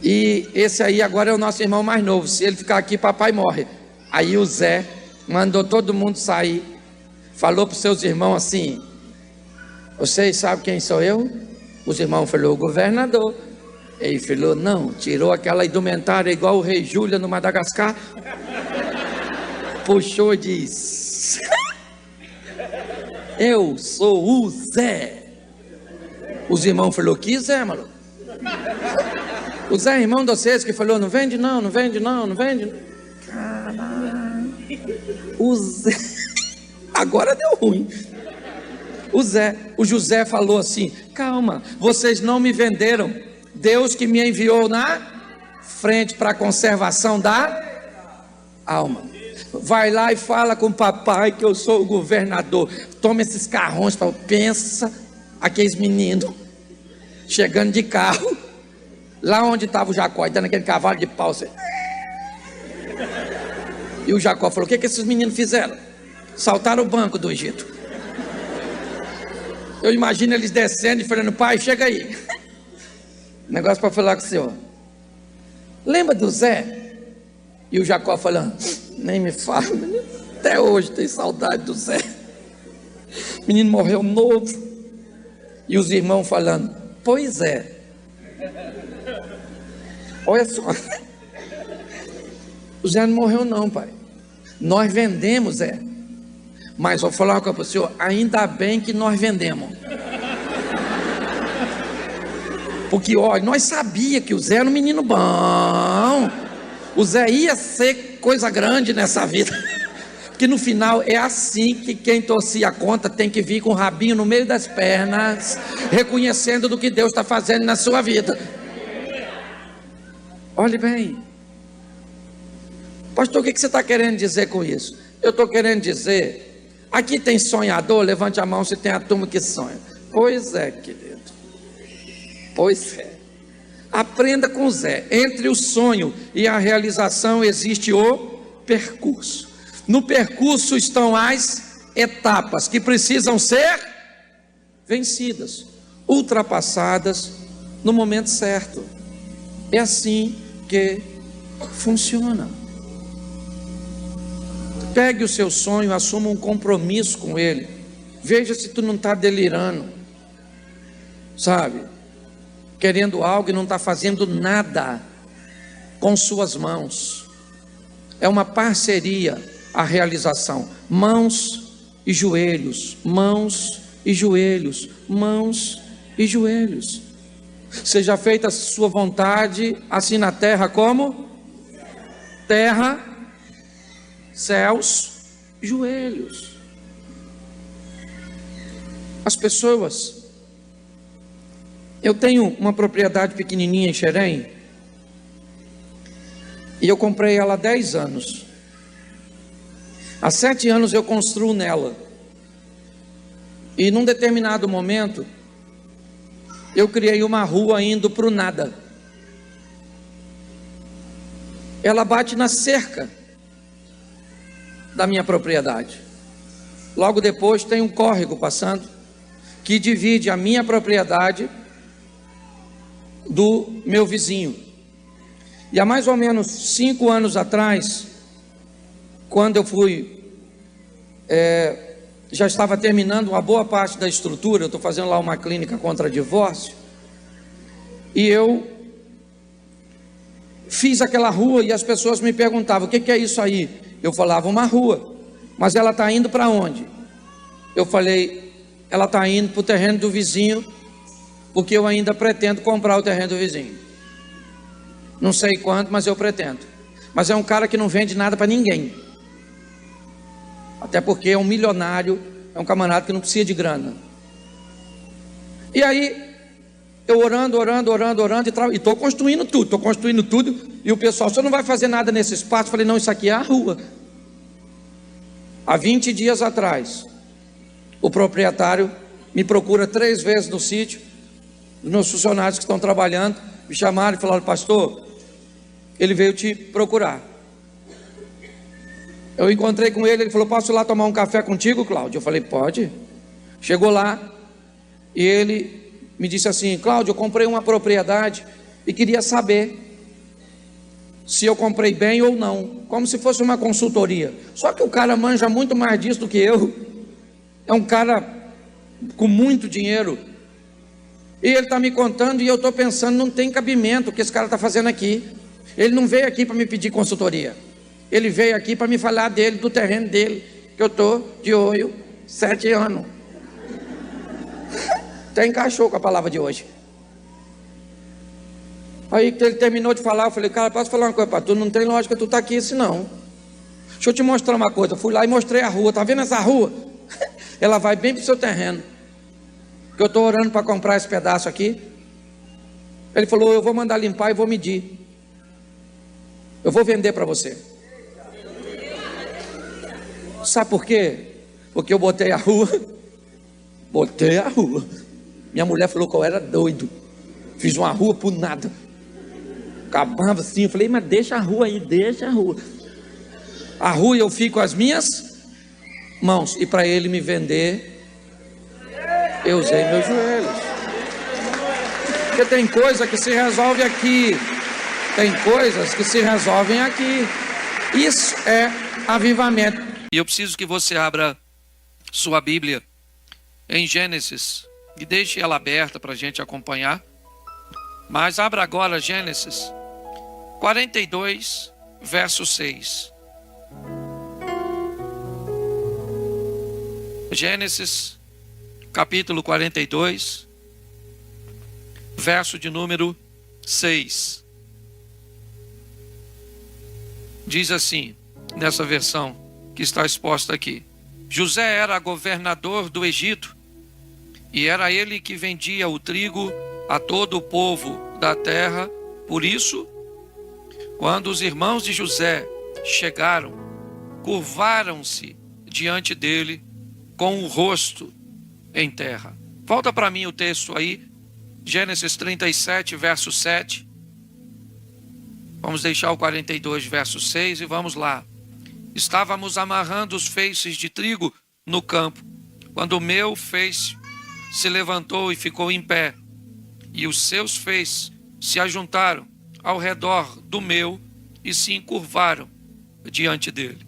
E esse aí agora é o nosso irmão mais novo. Se ele ficar aqui, papai morre. Aí o Zé mandou todo mundo sair. Falou para os seus irmãos assim: vocês sabem quem sou eu? Os irmãos falaram: o governador. Ele falou: não, tirou aquela indumentária igual o rei Júlia no Madagascar. Puxou e disse: eu sou o Zé. Os irmãos falaram: que Zé, maluco? O Zé, irmão de vocês, que falou: não vende não, não vende não, não vende não. Caralho. O Zé. Agora deu ruim. O José falou assim: calma, vocês não me venderam. Deus que me enviou na frente para a conservação da alma. Vai lá e fala com o papai que eu sou o governador. Toma esses carrões para pensa aqueles meninos chegando de carro lá onde estava o Jacó, dando aquele cavalo de pau. E o Jacó falou: o que esses meninos fizeram? Saltaram o banco do Egito. Eu imagino eles descendo e falando: pai, chega aí. Negócio para falar com o senhor. Lembra do Zé? E o Jacó falando: nem me fala, menino. Até hoje tem saudade do Zé. O menino morreu novo. E os irmãos falando: pois é. Olha só. O Zé não morreu não, pai. Nós vendemos, Zé. Mas vou falar uma coisa para o senhor: ainda bem que nós vendemos. Porque, olha, nós sabíamos que o Zé era um menino bom. O Zé ia ser coisa grande nessa vida. Porque no final é assim que quem torcia a conta tem que vir com o rabinho no meio das pernas, reconhecendo do que Deus está fazendo na sua vida. Olhe bem. Pastor, o que você está querendo dizer com isso? Eu estou querendo dizer, aqui tem sonhador? Levante a mão se tem a turma que sonha. Pois é, querido. Pois é. Aprenda com o Zé. Entre o sonho e a realização existe o percurso. No percurso estão as etapas que precisam ser vencidas, ultrapassadas no momento certo. É assim que funciona. Pegue o seu sonho, assuma um compromisso com ele. Veja se tu não está delirando, sabe? Querendo algo e não está fazendo nada com suas mãos. É uma parceria a realização. Mãos e joelhos, mãos e joelhos, mãos e joelhos. Seja feita a sua vontade, assim na terra como? Terra, céus, joelhos. As pessoas... Eu tenho uma propriedade pequenininha em Xerém, e eu comprei ela há 10 anos. Há 7 anos eu construo nela. E num determinado momento, eu criei uma rua indo para o nada. Ela bate na cerca da minha propriedade. Logo depois tem um córrego passando, que divide a minha propriedade do meu vizinho. E há mais ou menos 5 anos atrás, quando eu fui, já estava terminando uma boa parte da estrutura, eu estou fazendo lá uma clínica contra divórcio, e eu fiz aquela rua e as pessoas me perguntavam: o que é isso aí? Eu falava: uma rua. Mas ela está indo para onde? Eu falei: ela está indo para o terreno do vizinho, porque eu ainda pretendo comprar o terreno do vizinho. Não sei quanto, mas eu pretendo. Mas é um cara que não vende nada para ninguém. Até porque é um milionário, é um camarada que não precisa de grana. E aí, eu orando, e estou construindo tudo, e o pessoal: você não vai fazer nada nesse espaço? Eu falei: não, isso aqui é a rua. Há 20 dias atrás, o proprietário me procura 3 vezes no sítio. Os meus funcionários que estão trabalhando me chamaram e falaram: pastor, ele veio te procurar. Eu encontrei com ele, ele falou: posso ir lá tomar um café contigo, Cláudio? Eu falei: pode. Chegou lá e ele me disse assim: Cláudio, eu comprei uma propriedade e queria saber se eu comprei bem ou não, como se fosse uma consultoria. Só que o cara manja muito mais disso do que eu. É um cara com muito dinheiro. E ele está me contando, e eu estou pensando: não tem cabimento o que esse cara está fazendo aqui. Ele não veio aqui para me pedir consultoria. Ele veio aqui para me falar dele, do terreno dele, que eu estou de olho 7 anos. Até encaixou com a palavra de hoje. Aí que ele terminou de falar, eu falei: cara, posso falar uma coisa para tu? Não tem lógica tu estar aqui assim não. Deixa eu te mostrar uma coisa. Eu fui lá e mostrei a rua. Tá vendo essa rua? Ela vai bem para o seu terreno, que eu estou orando para comprar esse pedaço aqui. Ele falou: eu vou mandar limpar e vou medir. Eu vou vender para você. Sabe por quê? Porque eu botei a rua. Minha mulher falou que eu era doido. Fiz uma rua por nada. Acabava assim, eu falei: mas deixa a rua aí, deixa a rua. arrua eu fico as minhas mãos. E para ele me vender, eu usei meus joelhos. Porque tem coisa que se resolve aqui. Tem coisas que se resolvem aqui. Isso é avivamento. E eu preciso que você abra sua Bíblia em Gênesis e deixe ela aberta para a gente acompanhar. Mas abra agora Gênesis 42, verso 6. Gênesis, capítulo 42, verso de número 6. Diz assim, nessa versão que está exposta aqui: José era governador do Egito, e era ele que vendia o trigo a todo o povo da terra. Por isso, quando os irmãos de José chegaram, curvaram-se diante dele com o rosto em terra. Volta para mim o texto aí, Gênesis 37, verso 7. Vamos deixar o 42, verso 6 e vamos lá. Estávamos amarrando os feixes de trigo no campo, quando o meu feixe se levantou e ficou em pé, e os seus feixes se ajuntaram ao redor do meu e se encurvaram diante dele.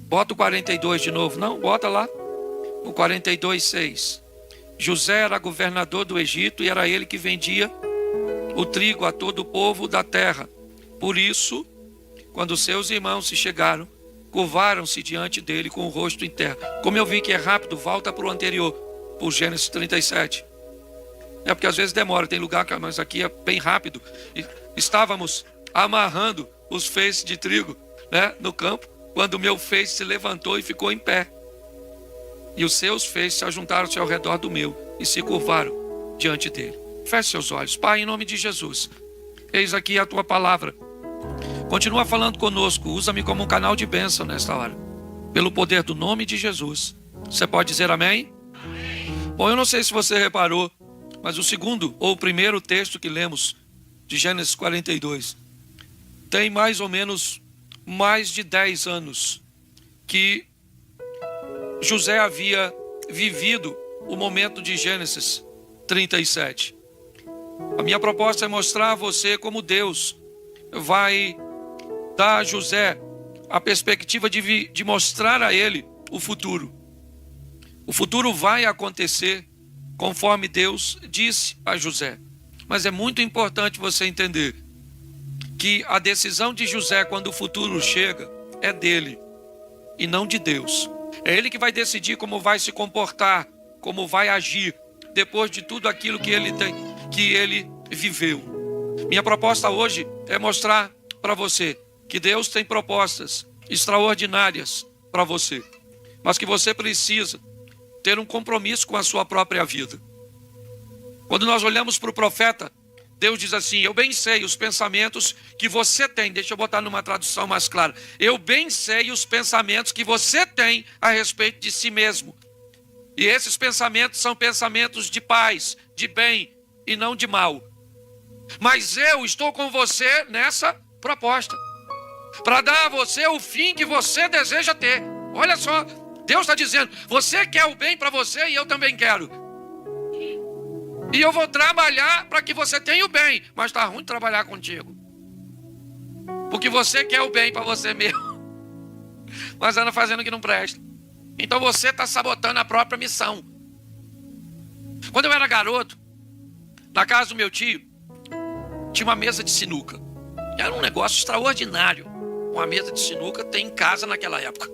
Bota o 42 de novo. Não, bota lá. O 42, 6. José era governador do Egito e era ele que vendia o trigo a todo o povo da terra. Por isso, quando seus irmãos se chegaram, curvaram-se diante dele com o rosto em terra. Como eu vi que é rápido, volta para o anterior, para o Gênesis 37. É porque às vezes demora, tem lugar, mas aqui é bem rápido. Estávamos amarrando os feixes de trigo, né, no campo, quando o meu feixe se levantou e ficou em pé. E os seus feixes se ajuntaram-se ao redor do meu e se curvaram diante dele. Feche seus olhos. Pai, em nome de Jesus, eis aqui a tua palavra. Continua falando conosco. Usa-me como um canal de bênção nesta hora. Pelo poder do nome de Jesus. Você pode dizer amém? Bom, eu não sei se você reparou, mas o segundo ou o primeiro texto que lemos de Gênesis 42 tem mais ou menos mais de 10 anos que José havia vivido o momento de Gênesis 37. A minha proposta é mostrar a você como Deus vai dar a José a perspectiva de mostrar a ele o futuro. O futuro vai acontecer conforme Deus disse a José. Mas é muito importante você entender que a decisão de José quando o futuro chega é dele e não de Deus. É ele que vai decidir como vai se comportar, como vai agir depois de tudo aquilo que ele viveu. Minha proposta hoje é mostrar para você que Deus tem propostas extraordinárias para você, mas que você precisa ter um compromisso com a sua própria vida. Quando nós olhamos para o profeta, Deus diz assim: eu bem sei os pensamentos que você tem. Deixa eu botar numa tradução mais clara. Eu bem sei os pensamentos que você tem a respeito de si mesmo. E esses pensamentos são pensamentos de paz, de bem e não de mal. Mas eu estou com você nessa proposta, para dar a você o fim que você deseja ter. Olha só, Deus está dizendo: você quer o bem para você e eu também quero. E eu vou trabalhar para que você tenha o bem. Mas está ruim trabalhar contigo, porque você quer o bem para você mesmo, mas anda fazendo o que não presta. Então você está sabotando a própria missão. Quando eu era garoto, na casa do meu tio, tinha uma mesa de sinuca. Era um negócio extraordinário. Uma mesa de sinuca tem em casa naquela época.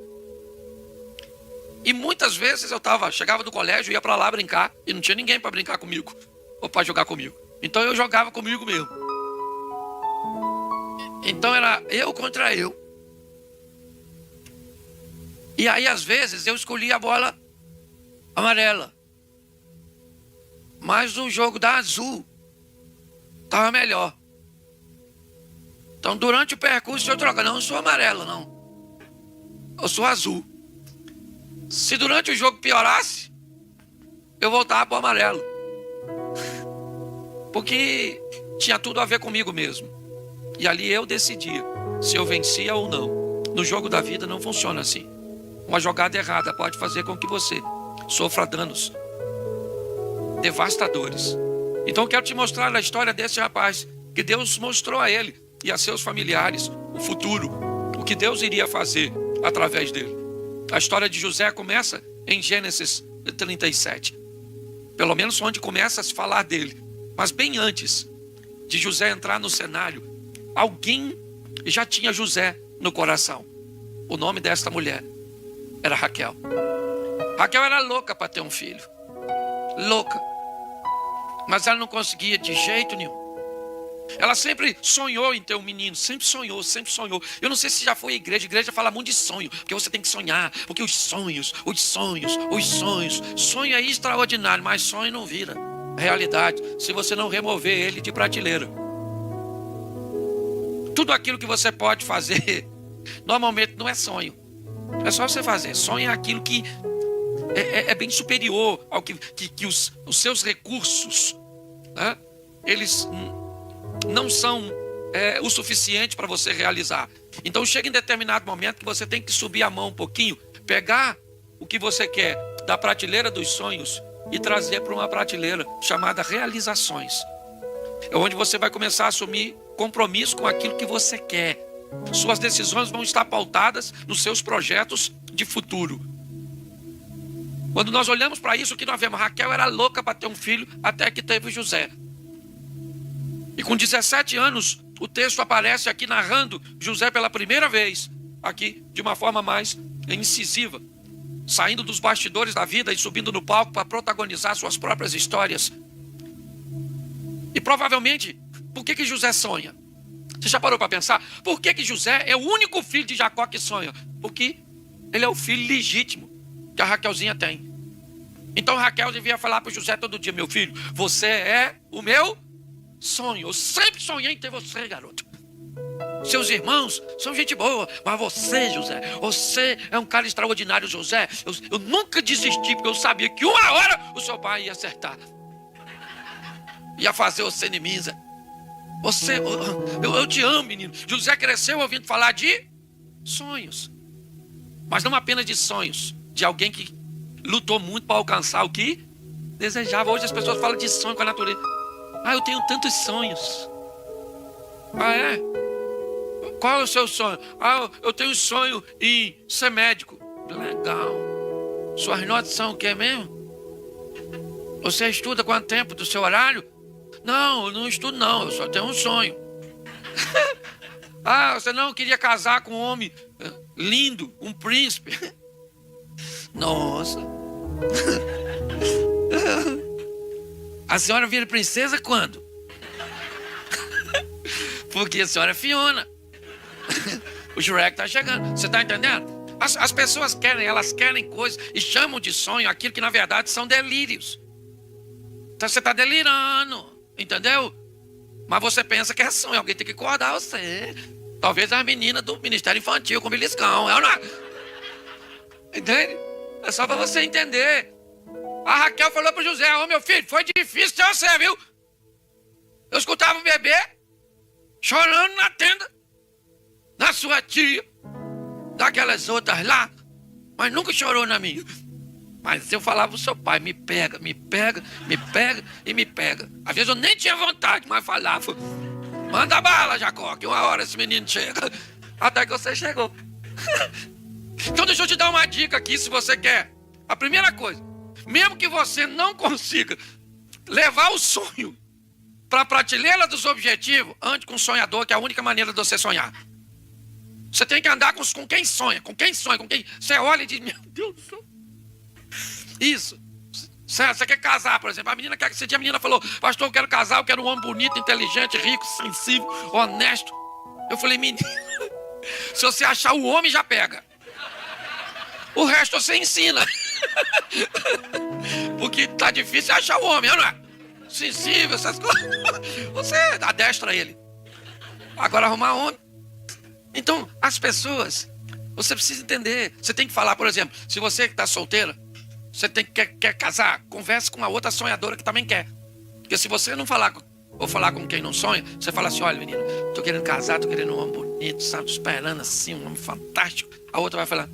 E muitas vezes eu chegava do colégio, ia para lá brincar, e não tinha ninguém para brincar comigo, ou para jogar comigo. Então eu jogava comigo mesmo. Então era eu contra eu. E aí às vezes eu escolhia a bola amarela, mas o jogo da azul estava melhor. Então durante o percurso eu trocava: não, eu sou amarela, não, eu sou azul. Se durante o jogo piorasse, eu voltava para o amarelo, porque tinha tudo a ver comigo mesmo. E ali eu decidia se eu vencia ou não. No jogo da vida não funciona assim. Uma jogada errada pode fazer com que você sofra danos devastadores. Então eu quero te mostrar a história desse rapaz, que Deus mostrou a ele e a seus familiares o futuro, o que Deus iria fazer através dele. A história de José começa em Gênesis 37. Pelo menos onde começa a se falar dele. Mas bem antes de José entrar no cenário, alguém já tinha José no coração. O nome desta mulher era Raquel. Raquel era louca para ter um filho. Louca. Mas ela não conseguia de jeito nenhum. Ela sempre sonhou em ter um menino. Sempre sonhou, sempre sonhou. Eu não sei se já foi à igreja. A igreja fala muito de sonho. Porque você tem que sonhar. Porque os sonhos. Sonho é extraordinário, mas sonho não vira realidade se você não remover ele de prateleira. Tudo aquilo que você pode fazer normalmente não é sonho. É só você fazer. Sonho é aquilo que é bem superior ao que os seus recursos, né? Eles não são o suficiente para você realizar. Então chega em determinado momento que você tem que subir a mão um pouquinho, pegar o que você quer da prateleira dos sonhos e trazer para uma prateleira chamada realizações. É onde você vai começar a assumir compromisso com aquilo que você quer. Suas decisões vão estar pautadas nos seus projetos de futuro. Quando nós olhamos para isso, o que nós vemos? Raquel era louca para ter um filho até que teve José. E com 17 anos, o texto aparece aqui narrando José pela primeira vez, aqui de uma forma mais incisiva, saindo dos bastidores da vida e subindo no palco para protagonizar suas próprias histórias. E provavelmente, por que José sonha? Você já parou para pensar? Por que José é o único filho de Jacó que sonha? Porque ele é o filho legítimo que a Raquelzinha tem. Então Raquel devia falar para José todo dia: meu filho, você é o meu sonho. Eu sempre sonhei em ter você, garoto. Seus irmãos são gente boa, mas você, José, você é um cara extraordinário, José. Eu nunca desisti, porque eu sabia que uma hora o seu pai ia acertar. Ia fazer você em mim. Eu te amo, menino. José cresceu ouvindo falar de sonhos. Mas não apenas de sonhos, de alguém que lutou muito para alcançar o que desejava. Hoje as pessoas falam de sonho com a natureza. Eu tenho tantos sonhos. É? Qual é o seu sonho? Eu tenho sonho em ser médico. Legal. Suas notas são o que mesmo? Você estuda quanto tempo do seu horário? Não, eu não estudo não, eu só tenho um sonho. Você não queria casar com um homem lindo, um príncipe? Nossa. A senhora vira princesa quando? Porque a senhora é Fiona. O Shrek tá chegando. Você tá entendendo? As pessoas elas querem coisas e chamam de sonho aquilo que na verdade são delírios. Então você tá delirando. Entendeu? Mas você pensa que é sonho. Alguém tem que acordar você. Talvez a menina do Ministério Infantil com beliscão. É ou não é? Entende? É só para você entender. A Raquel falou para José: meu filho, foi difícil ter você, viu? Eu escutava o bebê chorando na tenda da sua tia, daquelas outras lá, mas nunca chorou na minha. Mas eu falava pro seu pai: me pega, me pega, me pega e me pega. Às vezes eu nem tinha vontade, mas falava: manda bala, Jacó, que uma hora esse menino chega. Até que você chegou. Então deixa eu te dar uma dica aqui, se você quer. A primeira coisa, mesmo que você não consiga levar o sonho para a prateleira dos objetivos, ande com o sonhador, que é a única maneira de você sonhar. Você tem que andar com quem sonha, com quem você olha e diz: meu Deus do céu. Isso. Você quer casar, por exemplo. Esse dia a menina falou: pastor, eu quero casar, eu quero um homem bonito, inteligente, rico, sensível, honesto. Eu falei: menina, se você achar o homem, já pega. O resto você ensina. Porque tá difícil achar o homem, não é? Sensível, essas coisas. Você adestra ele. Agora arrumar homem. Então, as pessoas, você precisa entender. Você tem que falar, por exemplo, se você que está solteira, você quer casar, converse com a outra sonhadora que também quer. Porque se você não falar Vou falar com quem não sonha. Você fala assim, olha menino, tô querendo casar, tô querendo um homem bonito, sabe, tô esperando assim, um homem fantástico. A outra vai falar,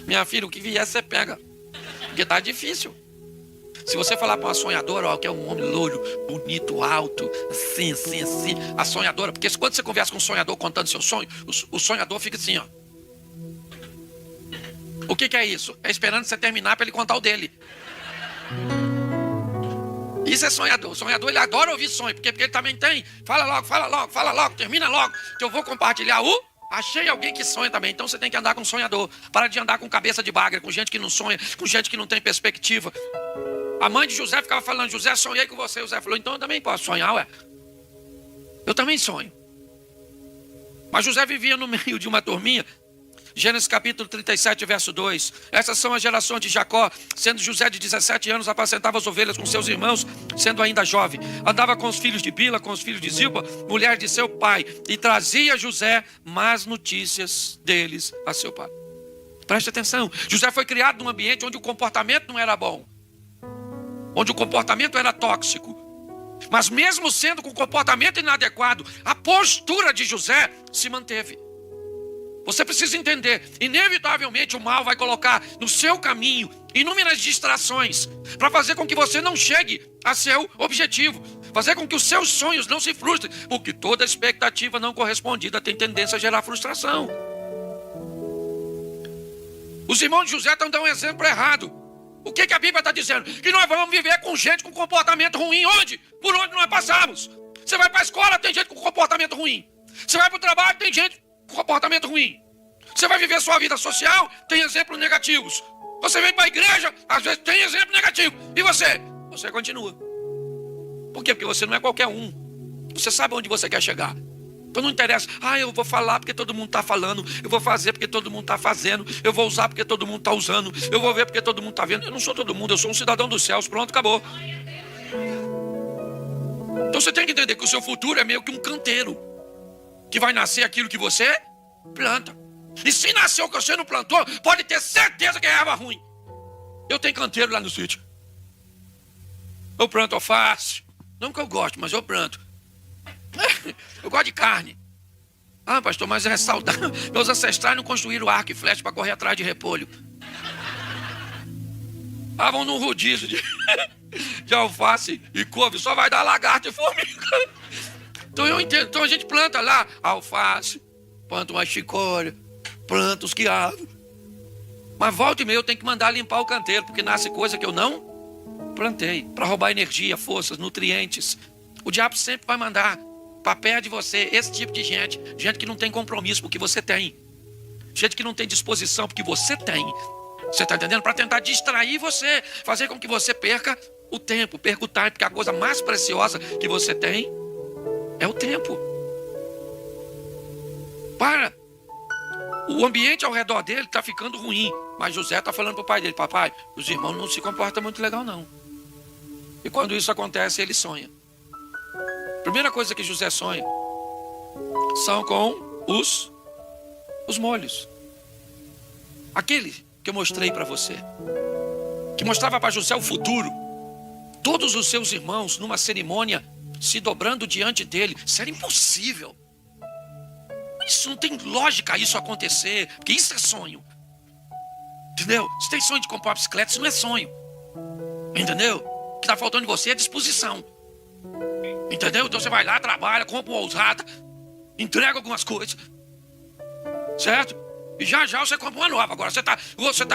minha filha, o que vier você pega, porque tá difícil. Se você falar para uma sonhadora, ó, que é um homem louro, bonito, alto, assim, a sonhadora, porque quando você conversa com um sonhador contando seu sonho, o sonhador fica assim, ó. O que é isso? É esperando você terminar para ele contar o dele. Isso é sonhador. Sonhador, ele adora ouvir sonho, porque ele também tem. Fala logo, termina logo, que eu vou compartilhar Achei alguém que sonha também, então você tem que andar com sonhador. Para de andar com cabeça de bagre, com gente que não sonha, com gente que não tem perspectiva. A mãe de José ficava falando, José, sonhei com você. José falou, então eu também posso sonhar, ué. Eu também sonho. Mas José vivia no meio de uma turminha. Gênesis capítulo 37, verso 2. Essas são as gerações de Jacó. Sendo José de 17 anos, apacentava as ovelhas com seus irmãos, sendo ainda jovem. Andava com os filhos de Bila, com os filhos de Zilpa, mulher de seu pai. E trazia José más notícias deles a seu pai. Preste atenção. José foi criado num ambiente onde o comportamento não era bom. Onde o comportamento era tóxico. Mas mesmo sendo com comportamento inadequado, a postura de José se manteve. Você precisa entender, inevitavelmente o mal vai colocar no seu caminho inúmeras distrações para fazer com que você não chegue a seu objetivo, fazer com que os seus sonhos não se frustrem, porque toda expectativa não correspondida tem tendência a gerar frustração. Os irmãos de José estão dando um exemplo errado. O que a Bíblia está dizendo? Que nós vamos viver com gente com comportamento ruim. Onde? Por onde nós passamos. Você vai para a escola, tem gente com comportamento ruim. Você vai para o trabalho, tem gente com comportamento ruim. Você vai viver sua vida social, tem exemplos negativos. Você vem para a igreja, às vezes tem exemplo negativo. E você? Você continua. Por quê? Porque você não é qualquer um. Você sabe onde você quer chegar. Então não interessa, eu vou falar porque todo mundo está falando, eu vou fazer porque todo mundo está fazendo, eu vou usar porque todo mundo está usando, eu vou ver porque todo mundo está vendo. Eu não sou todo mundo, eu sou um cidadão dos céus, pronto, acabou. Então você tem que entender que o seu futuro é meio que um canteiro, que vai nascer aquilo que você planta. E se nasceu o que você não plantou, pode ter certeza que é erva ruim. Eu tenho canteiro lá no sítio. Eu planto alface, não que eu gosto, mas eu planto. Eu gosto de carne. Pastor, mas é saudável. Meus ancestrais não construíram arco e flecha para correr atrás de repolho. Vão num rodízio de alface e couve. Só vai dar lagarto e formiga. Então eu entendo. Então a gente planta lá alface, planta uma chicória, planta os quiabos. Mas volta e meia eu tenho que mandar limpar o canteiro, porque nasce coisa que eu não plantei. Para roubar energia, forças, nutrientes. O diabo sempre vai mandar para perto de você esse tipo de gente. Gente que não tem compromisso porque você tem. Gente que não tem disposição porque você tem. Você está entendendo? Para tentar distrair você. Fazer com que você perca o tempo. Perca o time. Porque a coisa mais preciosa que você tem é o tempo. O ambiente ao redor dele está ficando ruim. Mas José está falando para o pai dele: papai, os irmãos não se comportam muito legal não. E quando isso acontece, ele sonha. Primeira coisa que José sonha são com os molhos. Aquele que eu mostrei para você, que mostrava para José o futuro. Todos os seus irmãos numa cerimônia se dobrando diante dele. Isso era impossível. Isso não tem lógica isso acontecer, porque isso é sonho. Entendeu? Se tem sonho de comprar uma bicicleta, isso não é sonho. Entendeu? O que está faltando em você é disposição. Entendeu? Então você vai lá, trabalha, compra uma ousada, entrega algumas coisas. Certo? E já você compra uma nova. Agora você tá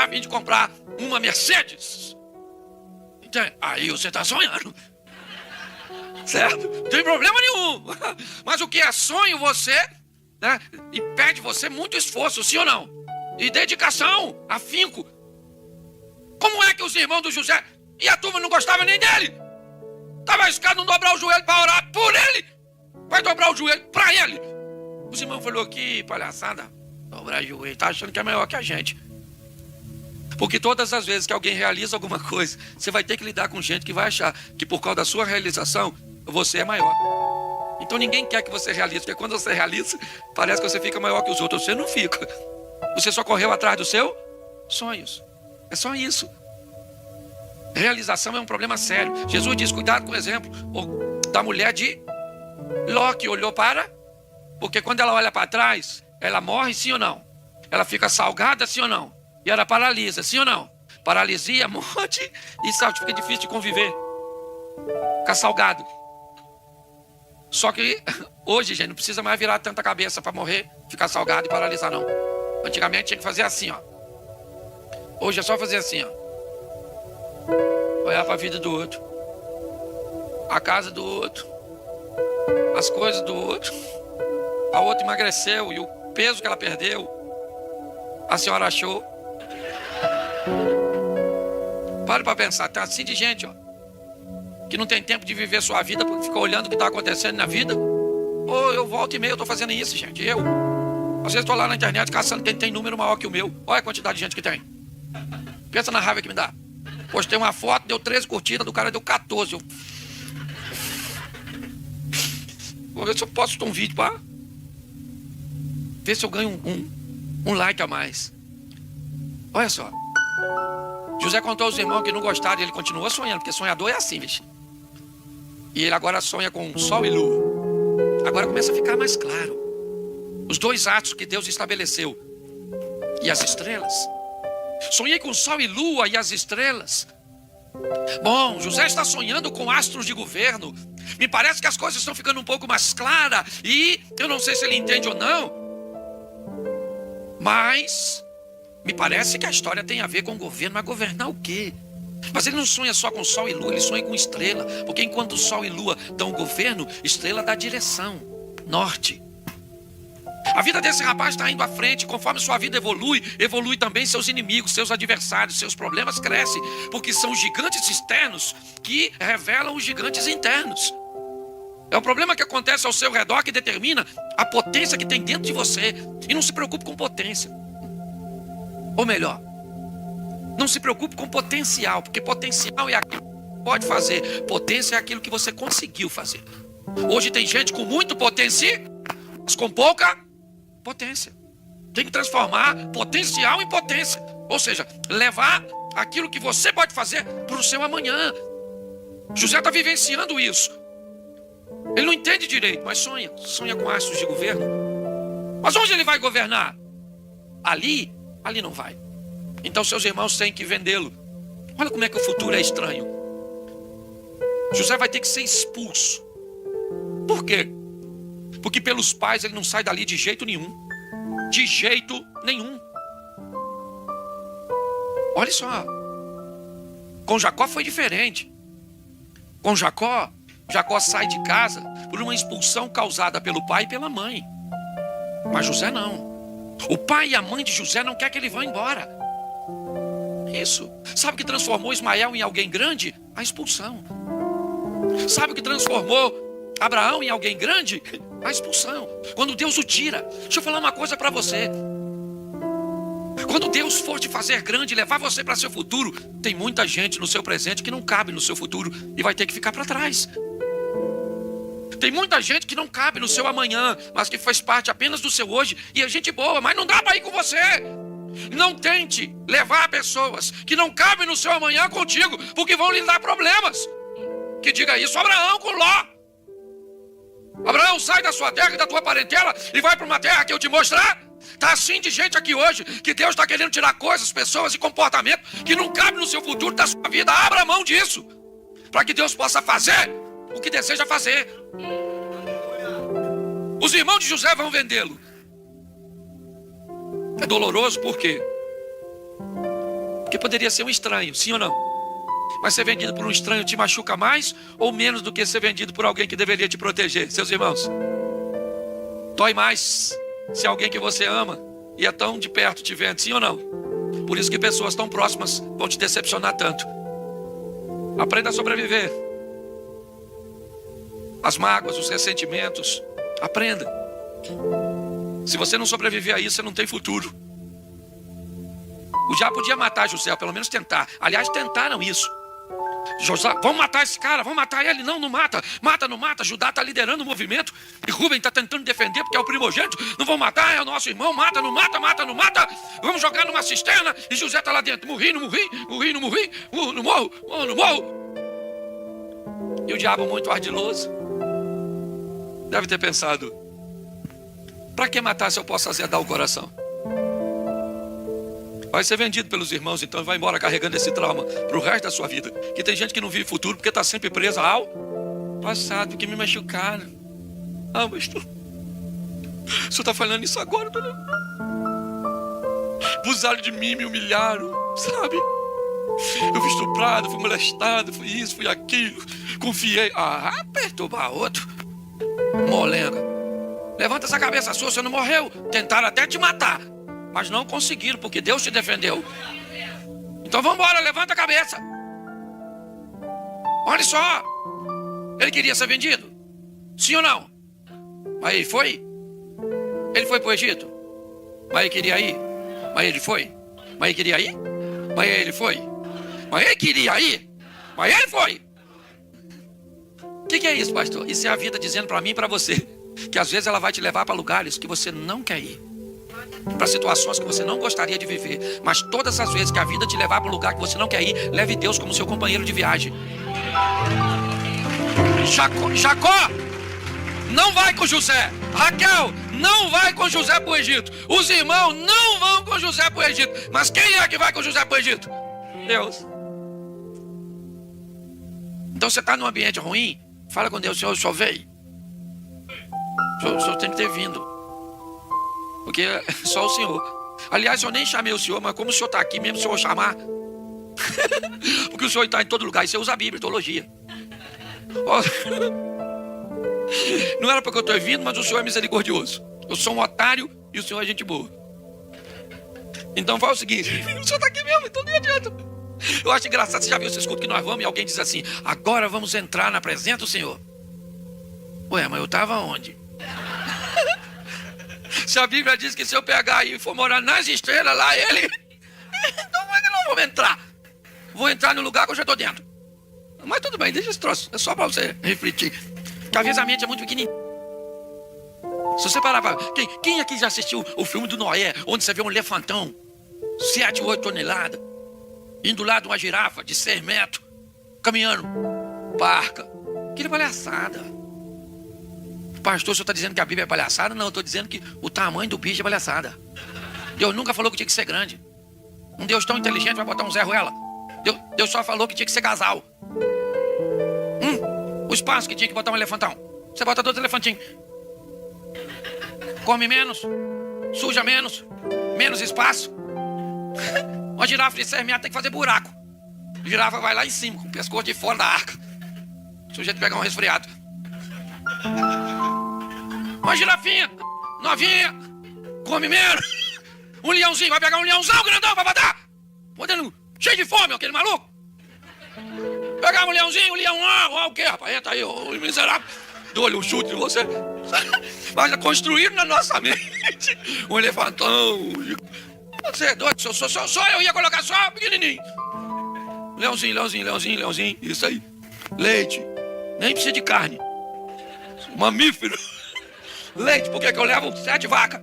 a fim de comprar uma Mercedes. Entende? Aí você está sonhando. Certo? Não tem problema nenhum. Mas o que é sonho você, né? E pede você muito esforço, sim ou não? E dedicação, afinco. Como é que os irmãos do José e a turma não gostava nem dele? Estava arriscado não dobrar o joelho para orar por ele. Vai dobrar o joelho para ele. Os irmãos falaram: que palhaçada, dobrar o joelho, tá achando que é maior que a gente. Porque todas as vezes que alguém realiza alguma coisa, você vai ter que lidar com gente que vai achar que por causa da sua realização, você é maior. Então ninguém quer que você realize, porque quando você realiza, parece que você fica maior que os outros. Você não fica. Você só correu atrás dos seus sonhos. É só isso. Realização é um problema sério. Jesus diz, cuidado com o exemplo da mulher de Ló, que olhou para... Porque quando ela olha para trás, ela morre, sim ou não? Ela fica salgada, sim ou não? E ela paralisa, sim ou não? Paralisia, morte e saúde. Fica difícil de conviver. Fica salgado. Só que hoje, gente, não precisa mais virar tanta cabeça para morrer, ficar salgado e paralisar, não. Antigamente tinha que fazer assim, ó. Hoje é só fazer assim, ó. Olhar para a vida do outro, a casa do outro, as coisas do outro. A outra emagreceu e o peso que ela perdeu, a senhora achou. Pare para pensar, tem assim de gente, ó, que não tem tempo de viver sua vida porque fica olhando o que está acontecendo na vida. Ou eu volto e meio, eu estou fazendo isso, gente. Eu, às vezes, estou lá na internet caçando quem tem número maior que o meu. Olha a quantidade de gente que tem. Pensa na raiva que me dá. Postei uma foto, deu 13 curtidas, do cara deu 14. Vou ver se eu posto um vídeo para ver se eu ganho um like a mais. Olha só. José contou aos irmãos que não gostaram e ele continua sonhando, porque sonhador é assim, bicho. E ele agora sonha com sol e lua. Agora começa a ficar mais claro. Os dois atos que Deus estabeleceu. E as estrelas. Sonhei com sol e lua e as estrelas. Bom, José está sonhando com astros de governo. Me parece que as coisas estão ficando um pouco mais claras. E eu não sei se ele entende ou não. Mas me parece que a história tem a ver com o governo. Mas governar o quê? Mas ele não sonha só com sol e lua, ele sonha com estrela. Porque enquanto o sol e lua dão governo, estrela dá direção, norte. A vida desse rapaz está indo à frente. Conforme sua vida evolui, evolui também seus inimigos, seus adversários, seus problemas crescem. Porque são os gigantes externos que revelam os gigantes internos. É o problema que acontece ao seu redor que determina a potência que tem dentro de você. E não se preocupe com potência. Ou melhor, não se preocupe com potencial, porque potencial é aquilo que você pode fazer. Potência é aquilo que você conseguiu fazer. Hoje tem gente com muito potencial, mas com pouca potência. Tem que transformar potencial em potência. Ou seja, levar aquilo que você pode fazer para o seu amanhã. José está vivenciando isso. Ele não entende direito, mas sonha. Sonha com astros de governo. Mas onde ele vai governar? Ali não vai. Então seus irmãos têm que vendê-lo. Olha como é que o futuro é estranho. José vai ter que ser expulso. Por quê? Porque pelos pais ele não sai dali de jeito nenhum. De jeito nenhum. Olha só. Com Jacó foi diferente. Com Jacó sai de casa por uma expulsão causada pelo pai e pela mãe. Mas José não. O pai e a mãe de José não querem que ele vá embora. Isso. Sabe o que transformou Ismael em alguém grande? A expulsão. Sabe o que transformou Abraão em alguém grande? A expulsão. Quando Deus o tira. Deixa eu falar uma coisa para você. Quando Deus for te fazer grande, levar você para seu futuro, tem muita gente no seu presente que não cabe no seu futuro e vai ter que ficar para trás. Tem muita gente que não cabe no seu amanhã, mas que faz parte apenas do seu hoje. E é gente boa, mas não dá para ir com você. Não tente levar pessoas que não cabem no seu amanhã contigo, porque vão lhe dar problemas. Que diga isso Abraão com Ló. Abraão, sai da sua terra e da tua parentela e vai para uma terra que eu te mostrar. Está assim de gente aqui hoje, que Deus está querendo tirar coisas, pessoas e comportamento que não cabem no seu futuro, da sua vida. Abra mão disso, para que Deus possa fazer o que deseja fazer. Os irmãos de José vão vendê-lo. É doloroso por quê? Porque poderia ser um estranho, sim ou não? Mas ser vendido por um estranho te machuca mais ou menos do que ser vendido por alguém que deveria te proteger, seus irmãos? Dói mais se alguém que você ama e é tão de perto te vende, sim ou não? Por isso que pessoas tão próximas vão te decepcionar tanto. Aprenda a sobreviver. As mágoas, os ressentimentos. Aprenda. Se você não sobreviver a isso, você não tem futuro. O diabo podia matar José, ou pelo menos tentar. Aliás, tentaram isso. José, vamos matar esse cara, vamos matar ele. Não, não mata. Mata, não mata. Judá está liderando o movimento. E Rubem está tentando defender porque é o primogênito. Não vão matar, é o nosso irmão. Mata, não mata, mata, não mata. Vamos jogar numa cisterna. E José está lá dentro. Morri, não morri, morri, não morri. Morro, não morro, morro, não morro. E o diabo muito ardiloso deve ter pensado: para que matar se eu posso azedar o coração? Vai ser vendido pelos irmãos, então vai embora carregando esse trauma para o resto da sua vida. Que tem gente que não vive futuro porque está sempre presa ao passado, porque me machucaram. Ah, mas o senhor está falando isso agora, dona? Abusaram de mim, me humilharam, sabe? Eu fui estuprado, fui molestado, fui isso, fui aquilo. Confiei. Ah, perturbar outro. Molenga. Levanta essa cabeça sua, você não morreu. Tentaram até te matar, mas não conseguiram, porque Deus te defendeu. Então vamos embora, levanta a cabeça. Olha só. Ele queria ser vendido? Sim ou não? Mas ele foi? Ele foi para o Egito? Mas ele queria ir? Mas ele foi? Mas ele queria ir? Mas ele foi? Mas ele queria ir? Mas ele foi? O que é isso, pastor? Isso é a vida dizendo para mim e para você que às vezes ela vai te levar para lugares que você não quer ir, para situações que você não gostaria de viver. Mas todas as vezes que a vida te levar para um lugar que você não quer ir, leve Deus como seu companheiro de viagem. Jacó não vai com José. Raquel não vai com José para o Egito. Os irmãos não vão com José para o Egito. Mas quem é que vai com José para o Egito? Deus. Então você está num ambiente ruim, fala com Deus: Senhor, o senhor veio? O senhor tem que ter vindo, porque é só o Senhor. Aliás, eu nem chamei o Senhor, mas como o Senhor está aqui, mesmo se eu chamar, porque o Senhor está em todo lugar, e você usa a Bíblia, teologia. Não era porque eu estou vindo, mas o Senhor é misericordioso. Eu sou um otário e o Senhor é gente boa. Então fala o seguinte: o Senhor está aqui mesmo, então nem adianta. Eu acho engraçado, você já viu esse culto que nós vamos e alguém diz assim: agora vamos entrar na presença do Senhor. Ué, mas eu estava onde? Se a Bíblia diz que se eu pegar e for morar nas estrelas lá, ele... então eu não vou entrar. Vou entrar no lugar que eu já estou dentro. Mas tudo bem, deixa esse troço. É só para você refletir. Porque às vezes a mente é muito pequenininha. Se você parar para... Quem aqui já assistiu o filme do Noé, onde você vê um elefantão 7, 8 toneladas indo lá de uma girafa de 6 metros, caminhando barca? Aquilo é palhaçada. Pastor, o senhor está dizendo que a Bíblia é palhaçada? Não, eu estou dizendo que o tamanho do bicho é palhaçada. Deus nunca falou que tinha que ser grande. Um Deus tão inteligente vai botar um Zé Ruela. Deus só falou que tinha que ser casal. O espaço que tinha que botar um elefantão. Você bota 2 elefantinhos. Come menos, suja menos, menos espaço. Uma girafa de 6 metros tem que fazer buraco. A girafa vai lá em cima, com o pescoço de fora da arca. O sujeito pegar um resfriado. Uma girafinha novinha, come menos. Um leãozinho, vai pegar um leãozão grandão pra matar. Podendo, cheio de fome, aquele maluco. Pegar um leãozinho, um leão, o que, rapaz? Entra aí, o miserável. Dou-lhe um chute em você. Mas construir na nossa mente um elefantão. Você é doido, só eu ia colocar só pequenininho. Leãozinho, isso aí. Leite, nem precisa de carne. Mamífero. Leite, porque que eu levo 7 vacas.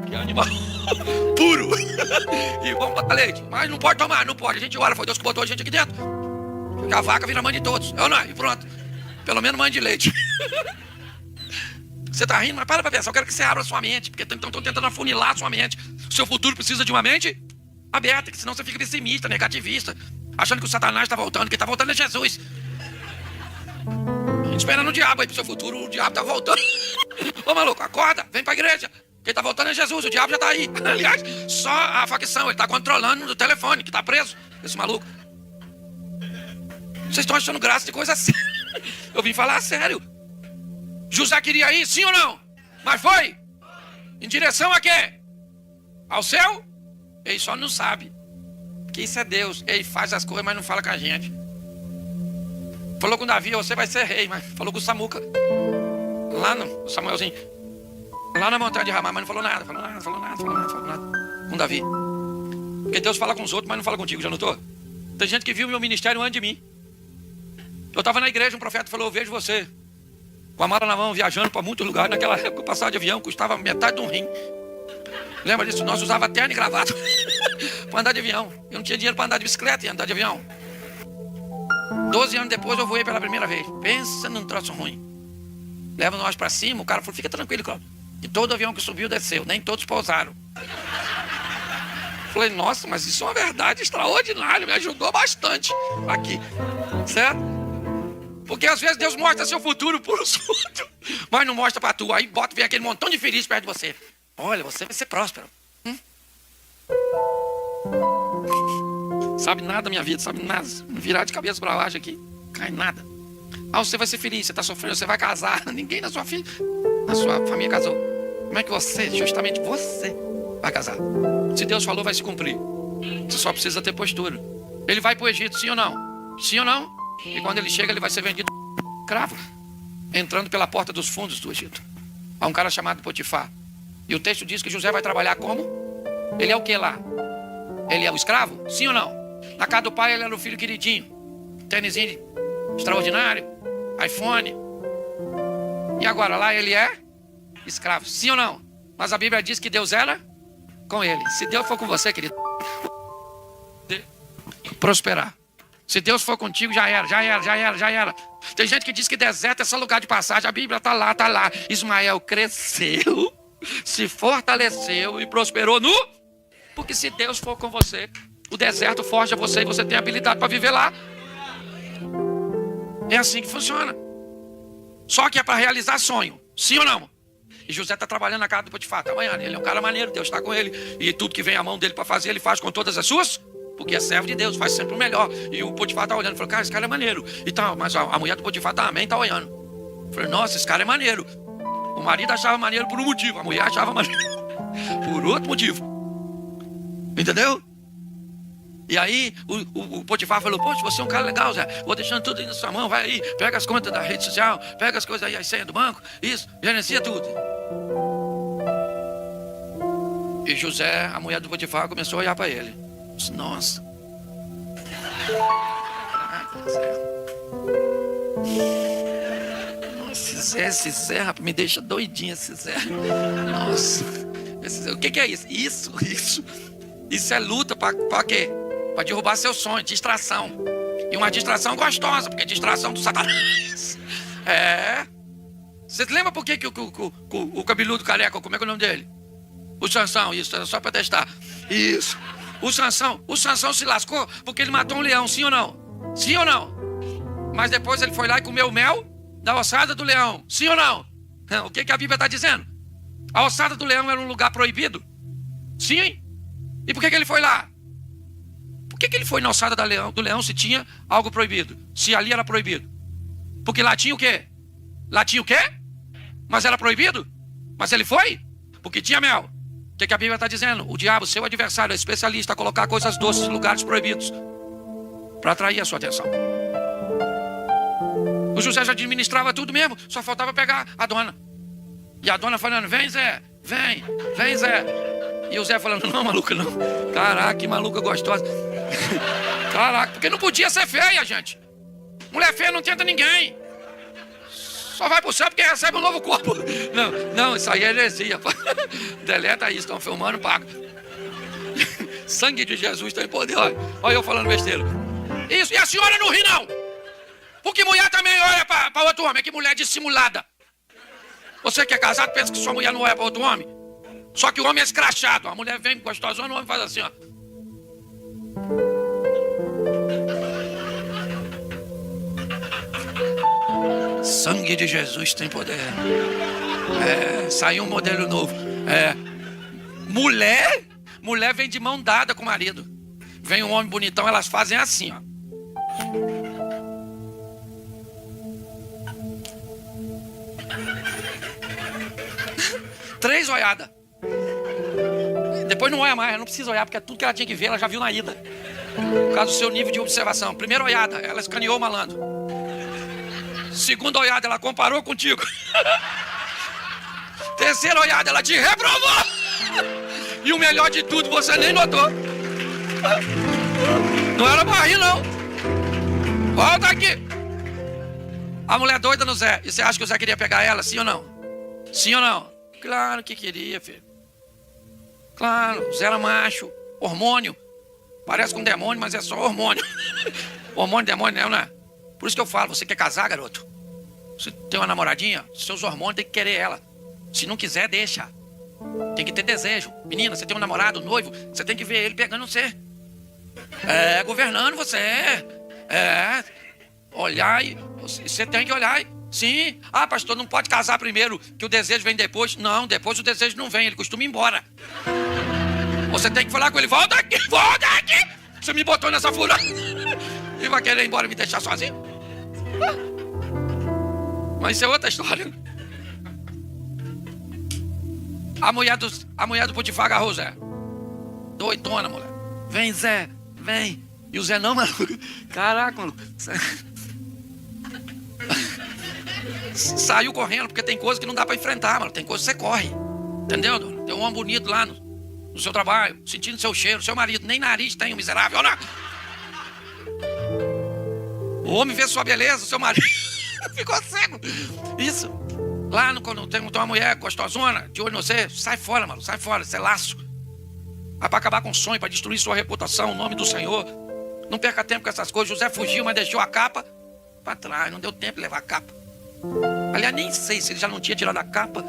Que é animal puro. E vamos botar leite. Mas não pode tomar, não pode. A gente ora, foi Deus que botou a gente aqui dentro. Porque a vaca vira mãe de todos. Eu não, e pronto. Pelo menos mãe de leite. Você tá rindo, mas para pra pensar. Eu quero que você abra a sua mente, porque estão tentando afunilar a sua mente. O seu futuro precisa de uma mente aberta, que senão você fica pessimista, negativista, achando que o Satanás está voltando. Quem está voltando é Jesus. A gente espera no diabo aí pro seu futuro, o diabo tá voltando. Ô maluco, acorda, vem pra igreja. Quem tá voltando é Jesus, o diabo já tá aí. Aliás, só a facção, ele tá controlando no telefone, que tá preso, esse maluco. Vocês estão achando graça de coisa assim. Eu vim falar sério. José queria ir, sim ou não? Mas foi. Em direção a quê? Ao céu? Ele só não sabe. Porque isso é Deus. Ele faz as coisas, mas não fala com a gente. Falou com Davi, você vai ser rei. Mas falou com o Samuca. Lá no Samuelzinho. Lá na montanha de Ramá, mas não falou nada. Falou nada. Com Davi. Porque Deus fala com os outros, mas não fala contigo, já notou? Tem gente que viu meu ministério antes de mim. Eu estava na igreja, um profeta falou: eu vejo você com a mala na mão, viajando para muitos lugares. Naquela época, passar de avião custava metade de um rim. Lembra disso? Nós usávamos terno e gravata para andar de avião. Eu não tinha dinheiro para andar de bicicleta e andar de avião. 12 anos depois eu voei pela primeira vez. Pensa num troço ruim. Leva nós para cima, o cara falou: fica tranquilo, Cláudio. E todo avião que subiu desceu, nem todos pousaram. Falei: nossa, mas isso é uma verdade extraordinária, me ajudou bastante aqui, certo? Porque às vezes Deus mostra seu futuro por os outros, mas não mostra para tu. Aí vem aquele montão de felizes perto de você. Olha, você vai ser próspero. Sabe nada da minha vida, sabe nada. Virar de cabeça para baixo aqui, cai nada. Ah, você vai ser feliz, você está sofrendo, você vai casar. Ninguém na sua família casou. Como é que você, justamente você, vai casar? Se Deus falou, vai se cumprir. Você só precisa ter postura. Ele vai para o Egito, sim ou não? Sim ou não? E quando ele chega, ele vai ser vendido cravo, entrando pela porta dos fundos do Egito. Há um cara chamado Potifar. E o texto diz que José vai trabalhar como? Ele é o que lá? Ele é o escravo? Sim ou não? Na casa do pai ele era o filho queridinho. Tênisinho extraordinário, iPhone. E agora lá ele é escravo. Sim ou não? Mas a Bíblia diz que Deus era com ele. Se Deus for com você, querido, prosperar. Se Deus for contigo, já era. Tem gente que diz que deserto é só lugar de passagem. A Bíblia está lá. Ismael cresceu, se fortaleceu e prosperou no... Porque se Deus for com você, o deserto forja você e você tem habilidade para viver lá. É assim que funciona. Só que é para realizar sonho. Sim ou não? E José está trabalhando na casa do Potifar. Tá amanhã. Ele é um cara maneiro, Deus está com ele. E tudo que vem à mão dele para fazer, ele faz com todas as suas... Porque é servo de Deus, faz sempre o melhor. E o Potifar tá olhando e falou: cara, esse cara é maneiro. E tal, mas a mulher do Potifar também tá olhando. Eu falei: nossa, esse cara é maneiro. O marido achava maneiro por um motivo, a mulher achava maneiro por outro motivo. Entendeu? E aí o Potifar falou: poxa, você é um cara legal, Zé. Vou deixando tudo aí na sua mão, vai aí, pega as contas da rede social, pega as coisas aí, a senha do banco, isso, gerencia tudo. E José, a mulher do Potifar, começou a olhar para ele. Nossa. Esse Zé, rapaz, me deixa doidinho esse Zé. Nossa. O que é isso? Isso é luta para quê? Para derrubar seu sonho, distração. E uma distração gostosa, porque é distração do Satanás. É. Você lembra por que o cabeludo careca, como é que é o nome dele? O Sansão, isso, era só para testar. Isso. O Sansão se lascou porque ele matou um leão, sim ou não? Sim ou não? Mas depois ele foi lá e comeu o mel da ossada do leão, sim ou não? O que a Bíblia está dizendo? A ossada do leão era um lugar proibido? Sim. E por que ele foi lá? Por que ele foi na ossada do leão se tinha algo proibido? Se ali era proibido? Porque lá tinha o quê? Lá tinha o quê? Mas era proibido? Mas ele foi? Porque tinha mel. O que a Bíblia está dizendo? O diabo, seu adversário, é especialista a colocar coisas doces em lugares proibidos para atrair a sua atenção. O José já administrava tudo mesmo, só faltava pegar a dona. E a dona falando: vem Zé, vem Zé. E o Zé falando: não, maluca, não. Caraca, que maluca gostosa. Caraca, porque não podia ser feia, gente. Mulher feia não tenta ninguém. Só vai pro céu porque recebe um novo corpo. Não, isso aí é heresia. Deleta isso, estão filmando, paga. Sangue de Jesus tem poder. Olha eu falando besteira. Isso, e a senhora não ri não. Porque mulher também olha para outro homem. Que mulher dissimulada. Você que é casado pensa que sua mulher não olha para outro homem. Só que o homem é escrachado. A mulher vem gostosona, o homem faz assim, ó. Sangue de Jesus tem poder. Saiu um modelo novo. Mulher vem de mão dada com o marido. Vem um homem bonitão, elas fazem assim, ó. Três olhadas. Depois não olha mais, não precisa olhar, porque é tudo que ela tinha que ver, ela já viu na ida. Por causa do seu nível de observação. Primeira olhada, ela escaneou o malandro. Segunda olhada, ela comparou contigo. Terceira olhada, ela te reprovou. E o melhor de tudo, você nem notou. Não era pra rir, não. Volta aqui. A mulher doida no Zé. E você acha que o Zé queria pegar ela, sim ou não? Sim ou não? Claro que queria, filho. Claro, o Zé era macho. Hormônio. Parece com demônio, mas é só hormônio. Hormônio, demônio, não é? Por isso que eu falo, você quer casar, garoto? Você tem uma namoradinha, seus hormônios tem que querer ela. Se não quiser, deixa. Tem que ter desejo. Menina, você tem um namorado, um noivo, você tem que ver ele pegando você. Governando você. Olhar e... Você tem que olhar e... Sim. Ah, pastor, não pode casar primeiro, que o desejo vem depois. Não, depois o desejo não vem, ele costuma ir embora. Você tem que falar com ele, volta aqui. Você me botou nessa furada. E vai querer ir embora e me deixar sozinho? Mas isso é outra história. A mulher do Potifar agarrou o Zé. Doidona, mulher. Vem, Zé, vem. E o Zé não, mano. Caraca, mano. Saiu correndo, porque tem coisa que não dá pra enfrentar, mano. Tem coisa que você corre. Entendeu, dona? Tem um homem bonito lá no seu trabalho, sentindo seu cheiro, seu marido. Nem nariz tem, o miserável. Olha. O homem vê sua beleza, seu marido ficou cego. Isso. Lá quando tem uma mulher gostosona, de olho no você, sai fora, mano. Sai fora, isso é laço. Vai pra acabar com o sonho, pra destruir sua reputação, o nome do Senhor. Não perca tempo com essas coisas. José fugiu, mas deixou a capa pra trás. Não deu tempo de levar a capa. Aliás, nem sei se ele já não tinha tirado a capa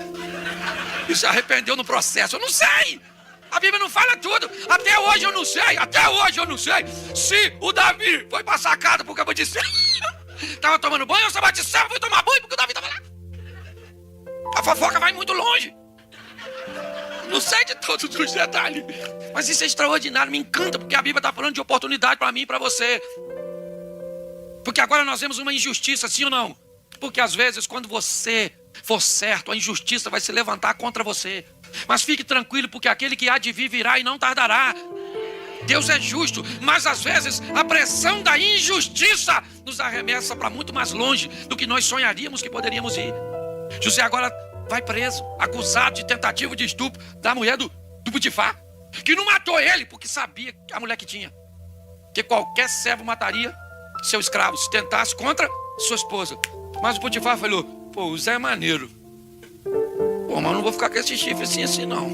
e se arrependeu no processo. Eu não sei. A Bíblia não fala tudo. Até hoje eu não sei. Se o Davi foi pra sacada porque eu disse tava tomando banho, eu estava de céu, fui tomar banho porque o Davi tava lá. A fofoca vai muito longe. Não sei de todos os detalhes, mas isso é extraordinário, me encanta, porque a Bíblia está falando de oportunidade para mim e para você. Porque agora nós vemos uma injustiça, sim ou não? Porque às vezes quando você for certo, a injustiça vai se levantar contra você. Mas fique tranquilo, porque aquele que há de vir virá e não tardará. Deus é justo, mas às vezes a pressão da injustiça nos arremessa para muito mais longe do que nós sonharíamos que poderíamos ir. José agora vai preso, acusado de tentativa de estupro da mulher do Potifar, que não matou ele porque sabia a mulher que tinha, que qualquer servo mataria seu escravo se tentasse contra sua esposa. Mas o Potifar falou: pô, o Zé é maneiro. Pô, mas eu não vou ficar com esse chifre assim não.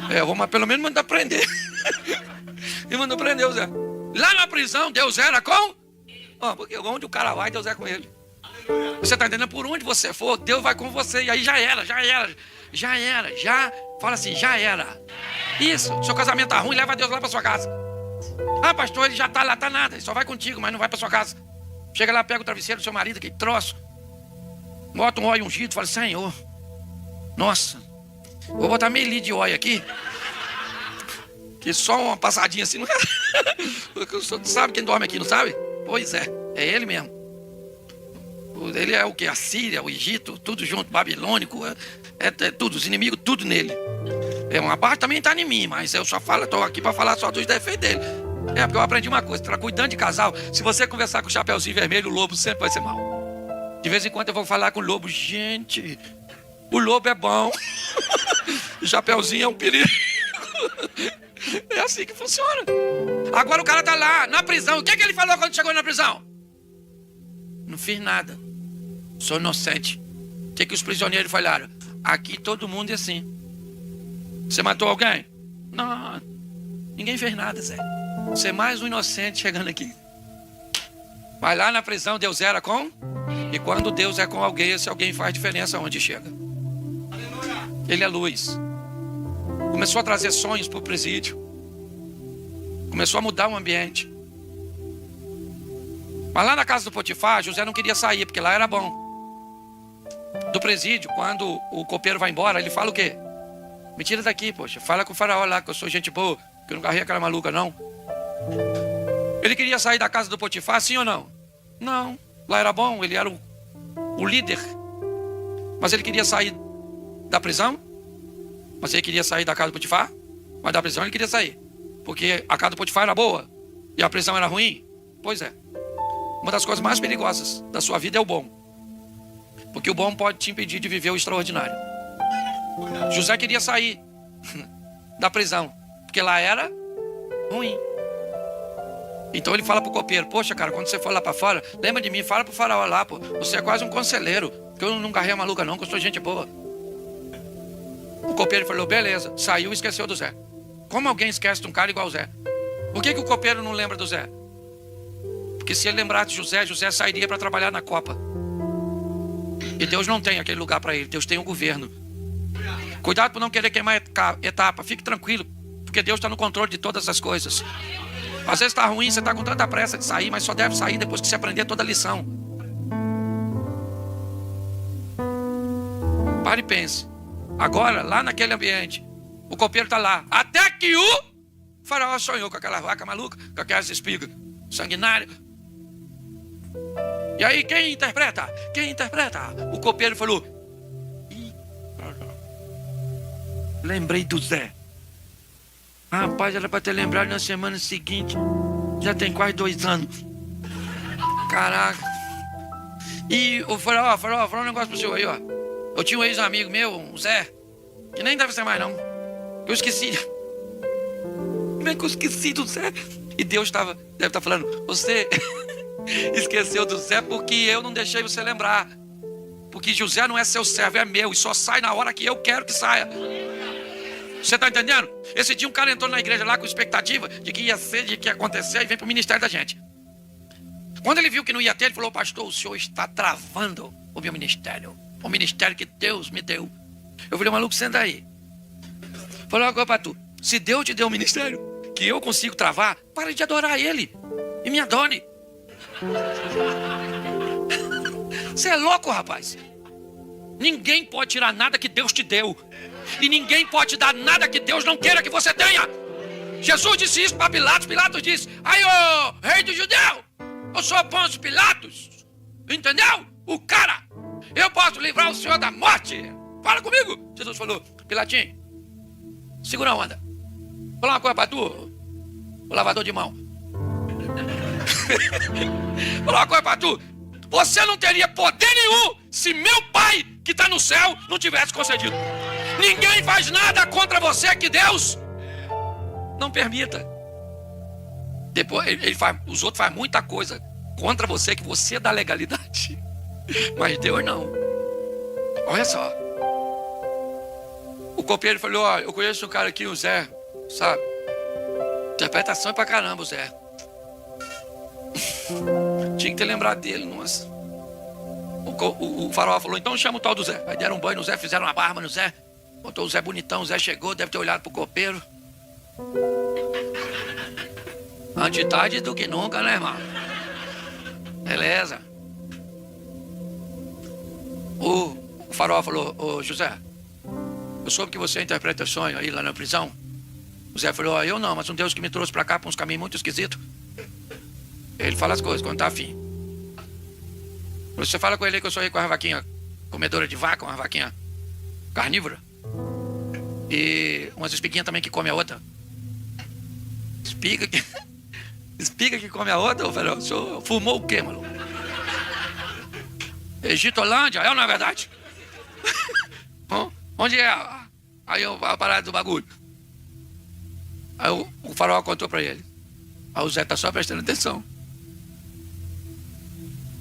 Eu vou mas pelo menos mandar prender. E mandou prender o Zé. Lá na prisão, Deus era com... porque onde o cara vai, Deus é com ele. Você está entendendo? Por onde você for, Deus vai com você. E aí já era. Fala assim, já era. Isso, seu casamento tá ruim, leva Deus lá para sua casa. Ah, pastor, ele já tá lá, tá nada. Ele só vai contigo, mas não vai para sua casa. Chega lá, pega o travesseiro do seu marido, aquele troço. Bota um óleo ungido, fala: Senhor, nossa, vou botar meio litro de óleo aqui. Que só uma passadinha assim não é. Sabe quem dorme aqui, não sabe? Pois é ele mesmo. Ele é o que? A Síria, o Egito, tudo junto, babilônico, é tudo, os inimigos, tudo nele. Uma parte também está em mim, mas eu só falo, estou aqui para falar só dos defeitos dele. Porque eu aprendi uma coisa, cuidando de casal, se você conversar com o chapeuzinho vermelho, o lobo sempre vai ser mal. De vez em quando eu vou falar com o lobo: gente, o lobo é bom. O chapeuzinho é um perigo. É assim que funciona. Agora o cara tá lá, na prisão. O que ele falou quando chegou na prisão? Não fiz nada. Sou inocente. O que os prisioneiros falaram? Aqui todo mundo é assim. Você matou alguém? Não, ninguém fez nada, Zé. Você é mais um inocente chegando aqui. Mas lá na prisão Deus era com... E quando Deus é com alguém, esse alguém faz diferença onde chega. Ele é luz. Começou a trazer sonhos para o presídio. Começou a mudar o ambiente. Mas lá na casa do Potifar, José não queria sair, porque lá era bom. Do presídio, quando o copeiro vai embora, ele fala o quê? Me tira daqui, poxa. Fala com o faraó lá, que eu sou gente boa, que eu não carrei aquela maluca, não. Ele queria sair da casa do Potifar, sim ou não? Não. Lá era bom, ele era o líder. Mas ele queria sair da prisão? Mas ele queria sair da casa do Potifar? Mas da prisão ele queria sair. Porque a casa do Potifar era boa e a prisão era ruim? Pois é. Uma das coisas mais perigosas da sua vida é o bom. Porque o bom pode te impedir de viver o extraordinário. José queria sair da prisão, porque lá era ruim. Então ele fala pro copeiro: poxa, cara, quando você for lá para fora, lembra de mim, fala pro faraó lá, pô. Você é quase um conselheiro, porque eu não garrei a maluca não, que eu sou gente boa. O copeiro falou: beleza, saiu e esqueceu do Zé. Como alguém esquece de um cara igual o Zé? Por que o copeiro não lembra do Zé? Porque se ele lembrasse de José, José sairia para trabalhar na Copa. E Deus não tem aquele lugar para ele, Deus tem um governo. Cuidado por não querer queimar etapa, fique tranquilo, porque Deus está no controle de todas as coisas. Às vezes está ruim, você está com tanta pressa de sair, mas só deve sair depois que você aprender toda a lição. Pare e pense. Agora, lá naquele ambiente, o copeiro está lá, até que o faraó sonhou com aquela vaca maluca, com aquelas espigas sanguinárias. E aí, quem interpreta? Quem interpreta? O copeiro falou: lembrei do Zé. Rapaz, era para ter lembrado na semana seguinte. Já tem quase 2 anos. Caraca. E o faraó, falou um negócio pro senhor aí, ó. Eu tinha um ex-amigo meu, um Zé, que nem deve ser mais não. Eu esqueci. Como é que eu esqueci do Zé? E Deus deve estar falando: você esqueceu do Zé porque eu não deixei você lembrar. Porque José não é seu servo, é meu. E só sai na hora que eu quero que saia. Você está entendendo? Esse dia um cara entrou na igreja lá com expectativa de que ia ser, de que ia acontecer, e vem para o ministério da gente. Quando ele viu que não ia ter, ele falou: pastor, o senhor está travando o meu ministério. O ministério que Deus me deu. Eu falei: maluco, senta aí. Falou agora para tu: se Deus te deu um ministério que eu consigo travar, para de adorar ele e me adore. Você é louco, rapaz. Ninguém pode tirar nada que Deus te deu. E ninguém pode te dar nada que Deus não queira que você tenha. Jesus disse isso para Pilatos. Pilatos disse: aí, ô rei dos judeus, eu sou Pôncio Pilatos. Entendeu? O cara, eu posso livrar o senhor da morte. Fala comigo. Jesus falou: Pilatinho, segura a onda. Vou falar uma coisa para tu, o lavador de mão. Vou falar uma coisa para tu. Você não teria poder nenhum se meu pai, que está no céu, não tivesse concedido. Ninguém faz nada contra você que Deus não permita. Depois os outros fazem muita coisa contra você que você dá legalidade. Mas Deus não. Olha só. O copeiro falou: ó, eu conheço um cara aqui, o Zé, sabe? Interpretação é pra caramba, o Zé. Tinha que ter lembrado dele, nossa. O faraó falou: então chama o tal do Zé. Aí deram um banho no Zé, fizeram uma barba no Zé. Botou o Zé bonitão, o Zé chegou, deve ter olhado pro copeiro. Antes tarde do que nunca, né, irmão? Beleza. O faraó falou: ô José, eu soube que você interpreta sonho aí lá na prisão. O Zé falou: eu não, mas um Deus que me trouxe pra cá pra uns caminhos muito esquisitos. Ele fala as coisas quando tá afim. Você fala com ele que eu sou aí com a vaquinha comedora de vaca, uma vaquinha carnívora. E umas espiguinhas também que come a outra. Espiga que come a outra. Eu falei: o senhor fumou o quê, maluco? Egitolândia, é ou não é verdade? Onde é aí a parada do bagulho? Aí o faraó contou pra ele. Aí o Zé tá só prestando atenção.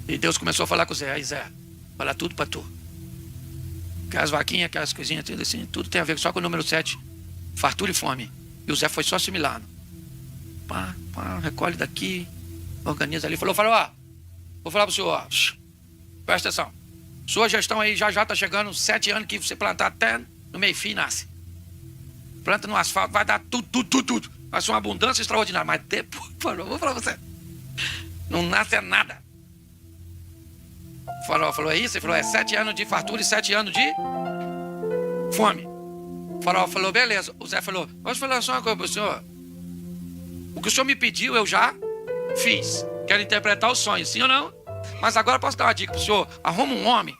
E Deus começou a falar com o Zé: aí Zé, falar tudo pra tu. Aquelas vaquinhas, aquelas coisinhas, tudo assim, tudo tem a ver só com o número 7, fartura e fome. E o Zé foi só assimilando. Pá, recolhe daqui, organiza ali. Falou: ó, vou falar pro senhor, ó, presta atenção. Sua gestão aí já tá chegando, 7 anos que você plantar até no meio-fio nasce. Planta no asfalto, vai dar tudo. Vai ser uma abundância extraordinária. Mas depois, vou falar pra você, não nasce nada. O faraó falou: é isso? Ele falou: é 7 anos de fartura e 7 anos de fome. O faraó falou: beleza. O Zé falou: posso falar só uma coisa pro senhor? O que o senhor me pediu eu já fiz. Quero interpretar o sonho, sim ou não? Mas agora posso dar uma dica pro senhor: arruma um homem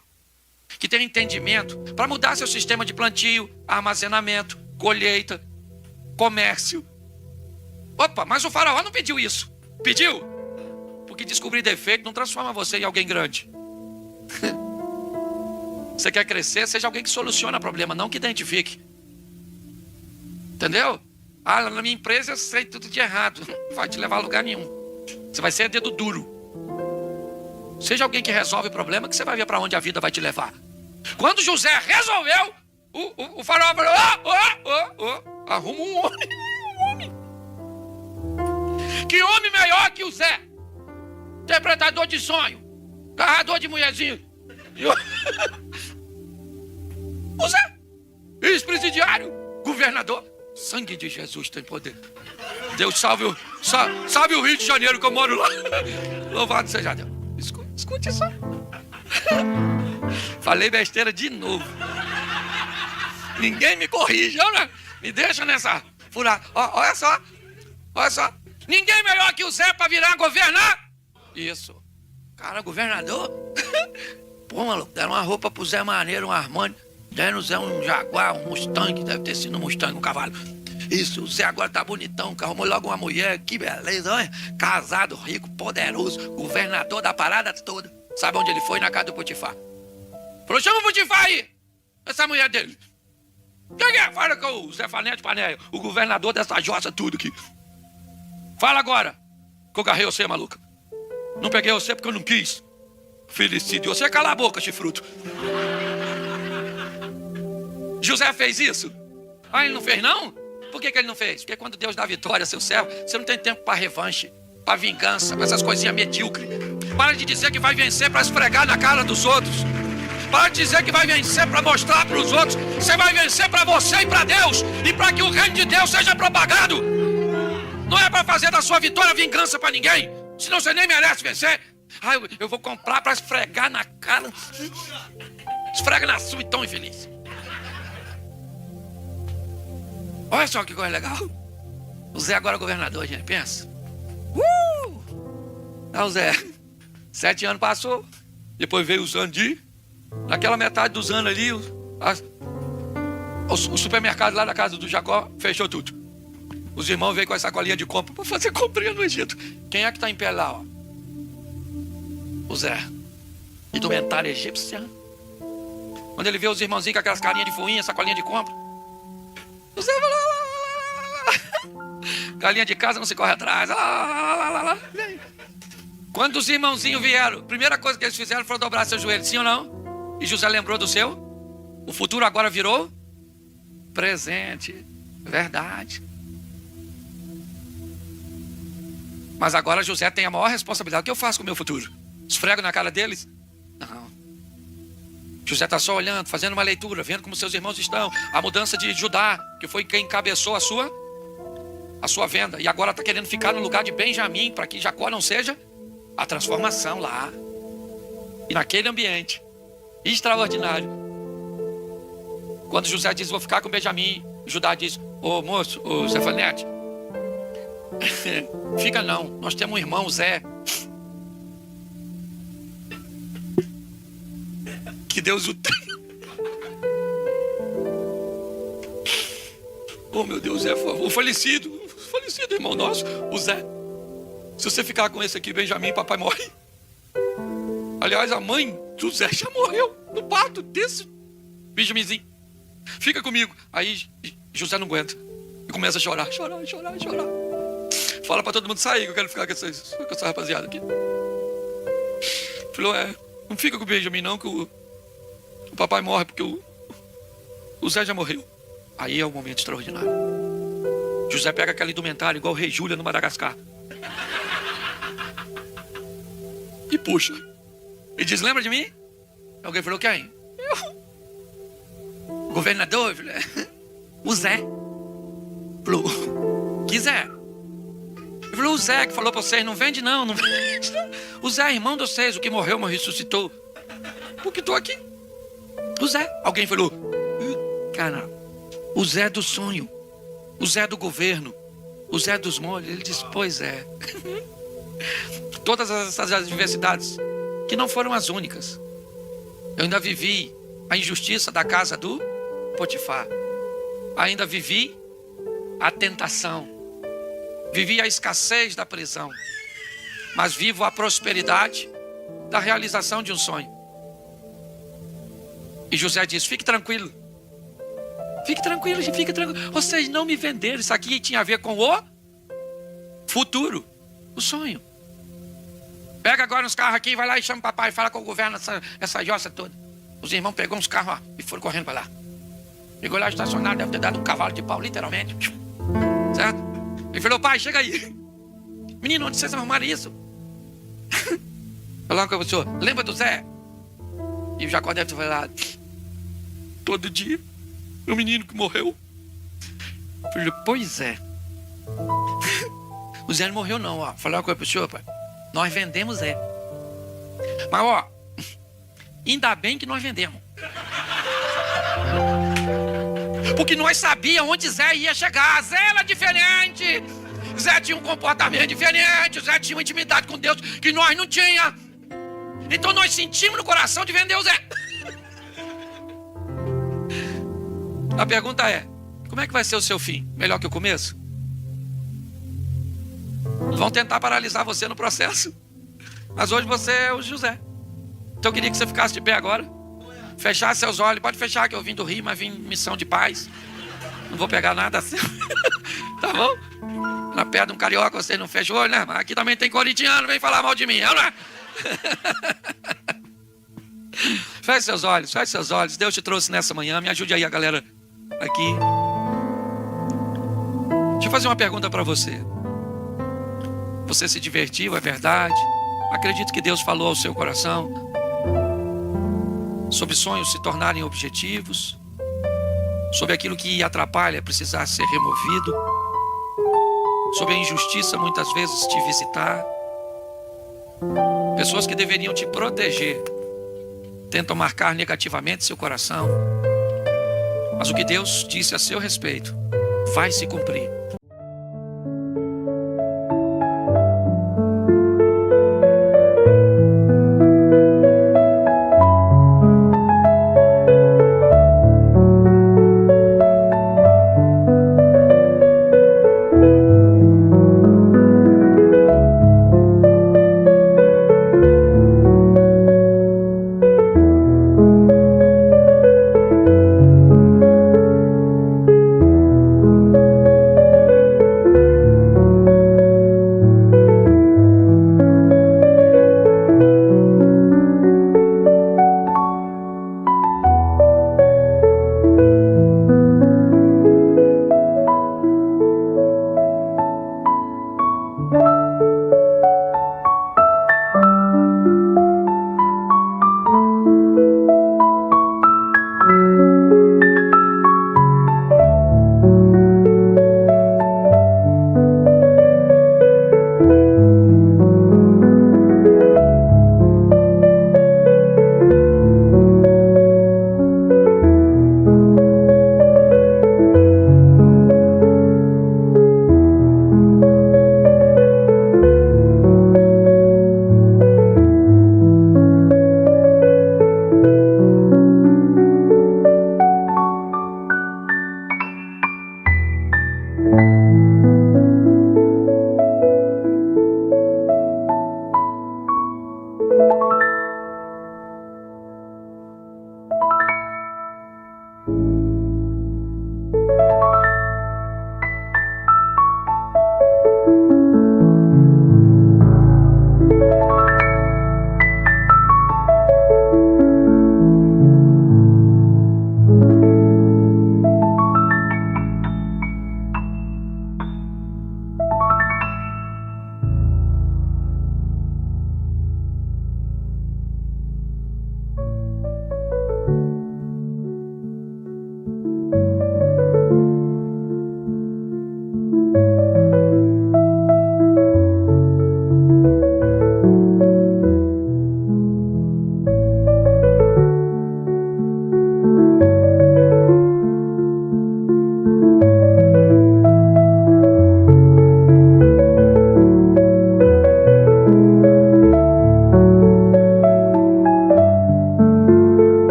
que tenha entendimento para mudar seu sistema de plantio, armazenamento, colheita, comércio. Opa, mas o faraó não pediu isso. Pediu? Porque descobrir defeito não transforma você em alguém grande. Você quer crescer, seja alguém que soluciona problema, não que identifique. Entendeu? Ah, na minha empresa eu sei tudo de errado. Não vai te levar a lugar nenhum. Você vai ser dedo duro. Seja alguém que resolve o problema, que você vai ver para onde a vida vai te levar. Quando José resolveu, o faraó falou: arruma um homem. Que homem melhor que o Zé? Interpretador de sonho, agarrador de mulherzinho. O Zé, ex-presidiário, governador. Sangue de Jesus tem poder. Deus salve o Rio de Janeiro, que eu moro lá. Louvado seja Deus. Escute só. Falei besteira de novo. Ninguém me corrige, né? Me deixa nessa furada. Olha só. Ninguém melhor que o Zé para virar governar. Isso. Cara, governador. Pô, maluco, deram uma roupa pro Zé maneiro, um Armani. Deram o Zé um Jaguar, um Mustang. Deve ter sido um Mustang, um cavalo. Isso, o Zé agora tá bonitão, arrumou logo uma mulher, que beleza, olha. Casado, rico, poderoso, governador da parada toda. Sabe onde ele foi? Na casa do Potifar. Falou: chama o Potifar aí, essa mulher dele. Quem é? Fala com o Zé Fanete Panéia, o governador dessa jossa tudo aqui. Fala agora, que eu agarrei você, maluca. Não peguei você porque eu não quis. Felicídio, você cala a boca, chifruto. José fez isso? Ah, ele não fez não? Por que ele não fez? Porque quando Deus dá vitória a seu servo, você não tem tempo para revanche, para vingança, para essas coisinhas medíocres. Para de dizer que vai vencer para esfregar na cara dos outros. Para de dizer que vai vencer para mostrar para os outros. Você vai vencer para você e para Deus. E para que o reino de Deus seja propagado. Não é para fazer da sua vitória vingança para ninguém. Senão você nem merece vencer. Ah, eu vou comprar para esfregar na cara. Esfrega na sua e tão infeliz. Olha só que coisa legal. O Zé agora é governador, gente, pensa. O Zé, 7 anos passou. Depois veio os anos de... Naquela metade dos anos ali, o supermercado lá na casa do Jacó fechou tudo. Os irmãos veio com essa sacolinha de compra para fazer comprinha no Egito. Quem é que está em pé lá, ó? O Zé. Indumentária egípcia. Quando ele vê os irmãozinhos com aquelas carinhas de fuinha, sacolinha de compra. O Zé vai lá. Galinha de casa não se corre atrás. Quando os irmãozinhos vieram, a primeira coisa que eles fizeram foi dobrar seu joelho, sim ou não? E José lembrou do seu? O futuro agora virou presente. Verdade. Mas agora José tem a maior responsabilidade. O que eu faço com o meu futuro? Esfrego na cara deles? Não. José está só olhando, fazendo uma leitura, vendo como seus irmãos estão. A mudança de Judá, que foi quem encabeçou a sua venda. E agora está querendo ficar no lugar de Benjamim, para que Jacó não seja a transformação lá. E naquele ambiente extraordinário. Quando José diz: vou ficar com Benjamim, Judá diz: ô moço, ô Zé Fanete, fica não, nós temos um irmão, Zé. Que Deus o tenha. Oh meu Deus, Zé, o falecido irmão nosso, o Zé. Se você ficar com esse aqui, Benjamim, papai morre. Aliás, a mãe do Zé já morreu no parto desse Benjaminzinho. Fica comigo. Aí José não aguenta e começa a chorar. Fala pra todo mundo sair, que eu quero ficar com essa rapaziada aqui. Falou: não fica com o Benjamin não, que o papai morre, porque o Zé já morreu. Aí é um momento extraordinário. José pega aquela indumentária igual o rei Júlia no Madagascar e puxa. E diz: lembra de mim? Alguém falou: quem? Eu. O governador? O Zé. Falou: que Zé? Ele falou: o Zé que falou pra vocês, não vende não. O Zé é irmão de vocês, o que morreu, mas ressuscitou. Porque estou aqui. O Zé. Alguém falou: cara, o Zé do sonho, o Zé do governo, o Zé dos molhos. Ele disse: pois é. Todas essas adversidades, que não foram as únicas. Eu ainda vivi a injustiça da casa do Potifar. Ainda vivi a tentação. Vivi a escassez da prisão. Mas vivo a prosperidade da realização de um sonho. E José diz: fique tranquilo. Fique tranquilo, fique tranquilo. Vocês não me venderam. Isso aqui tinha a ver com o futuro, o sonho. Pega agora uns carros aqui, vai lá e chama o papai, fala com o governo, essa jossa toda. Os irmãos pegou uns carros, ó, e foram correndo para lá. Chegou lá estacionado, deve ter dado um cavalo de pau, literalmente. Certo? Ele falou, pai, chega aí. Menino, onde vocês arrumaram isso? Falou com o professor, lembra do Zé? E o Jacó deve ter falado, todo dia, o menino que morreu. Eu falei, pois é. O Zé não morreu não, ó. Falou uma coisa pro senhor, pai. Nós vendemos Zé. Mas, ó, ainda bem que nós vendemos. Porque nós sabíamos onde Zé ia chegar. Zé era diferente. Zé tinha um comportamento diferente. Zé tinha uma intimidade com Deus que nós não tínhamos. Então nós sentimos no coração de vender o Zé. A pergunta é, como é que vai ser o seu fim? Melhor que o começo? Vão tentar paralisar você no processo. Mas hoje você é o José. Então eu queria que você ficasse de pé agora. Fechasse seus olhos. Pode fechar, que eu vim do Rio, mas vim em missão de paz. Não vou pegar nada assim. Tá bom? Na perna de um carioca você não fecha o olho, né? Mas aqui também tem corintiano, vem falar mal de mim, não é? Feche seus olhos, feche seus olhos. Deus te trouxe nessa manhã. Me ajude aí a galera aqui. Deixa eu fazer uma pergunta para você. Você se divertiu, é verdade? Acredito que Deus falou ao seu coração sobre sonhos se tornarem objetivos, sobre aquilo que atrapalha precisar ser removido, sobre a injustiça muitas vezes te visitar. Pessoas que deveriam te proteger tentam marcar negativamente seu coração, mas o que Deus disse a seu respeito vai se cumprir.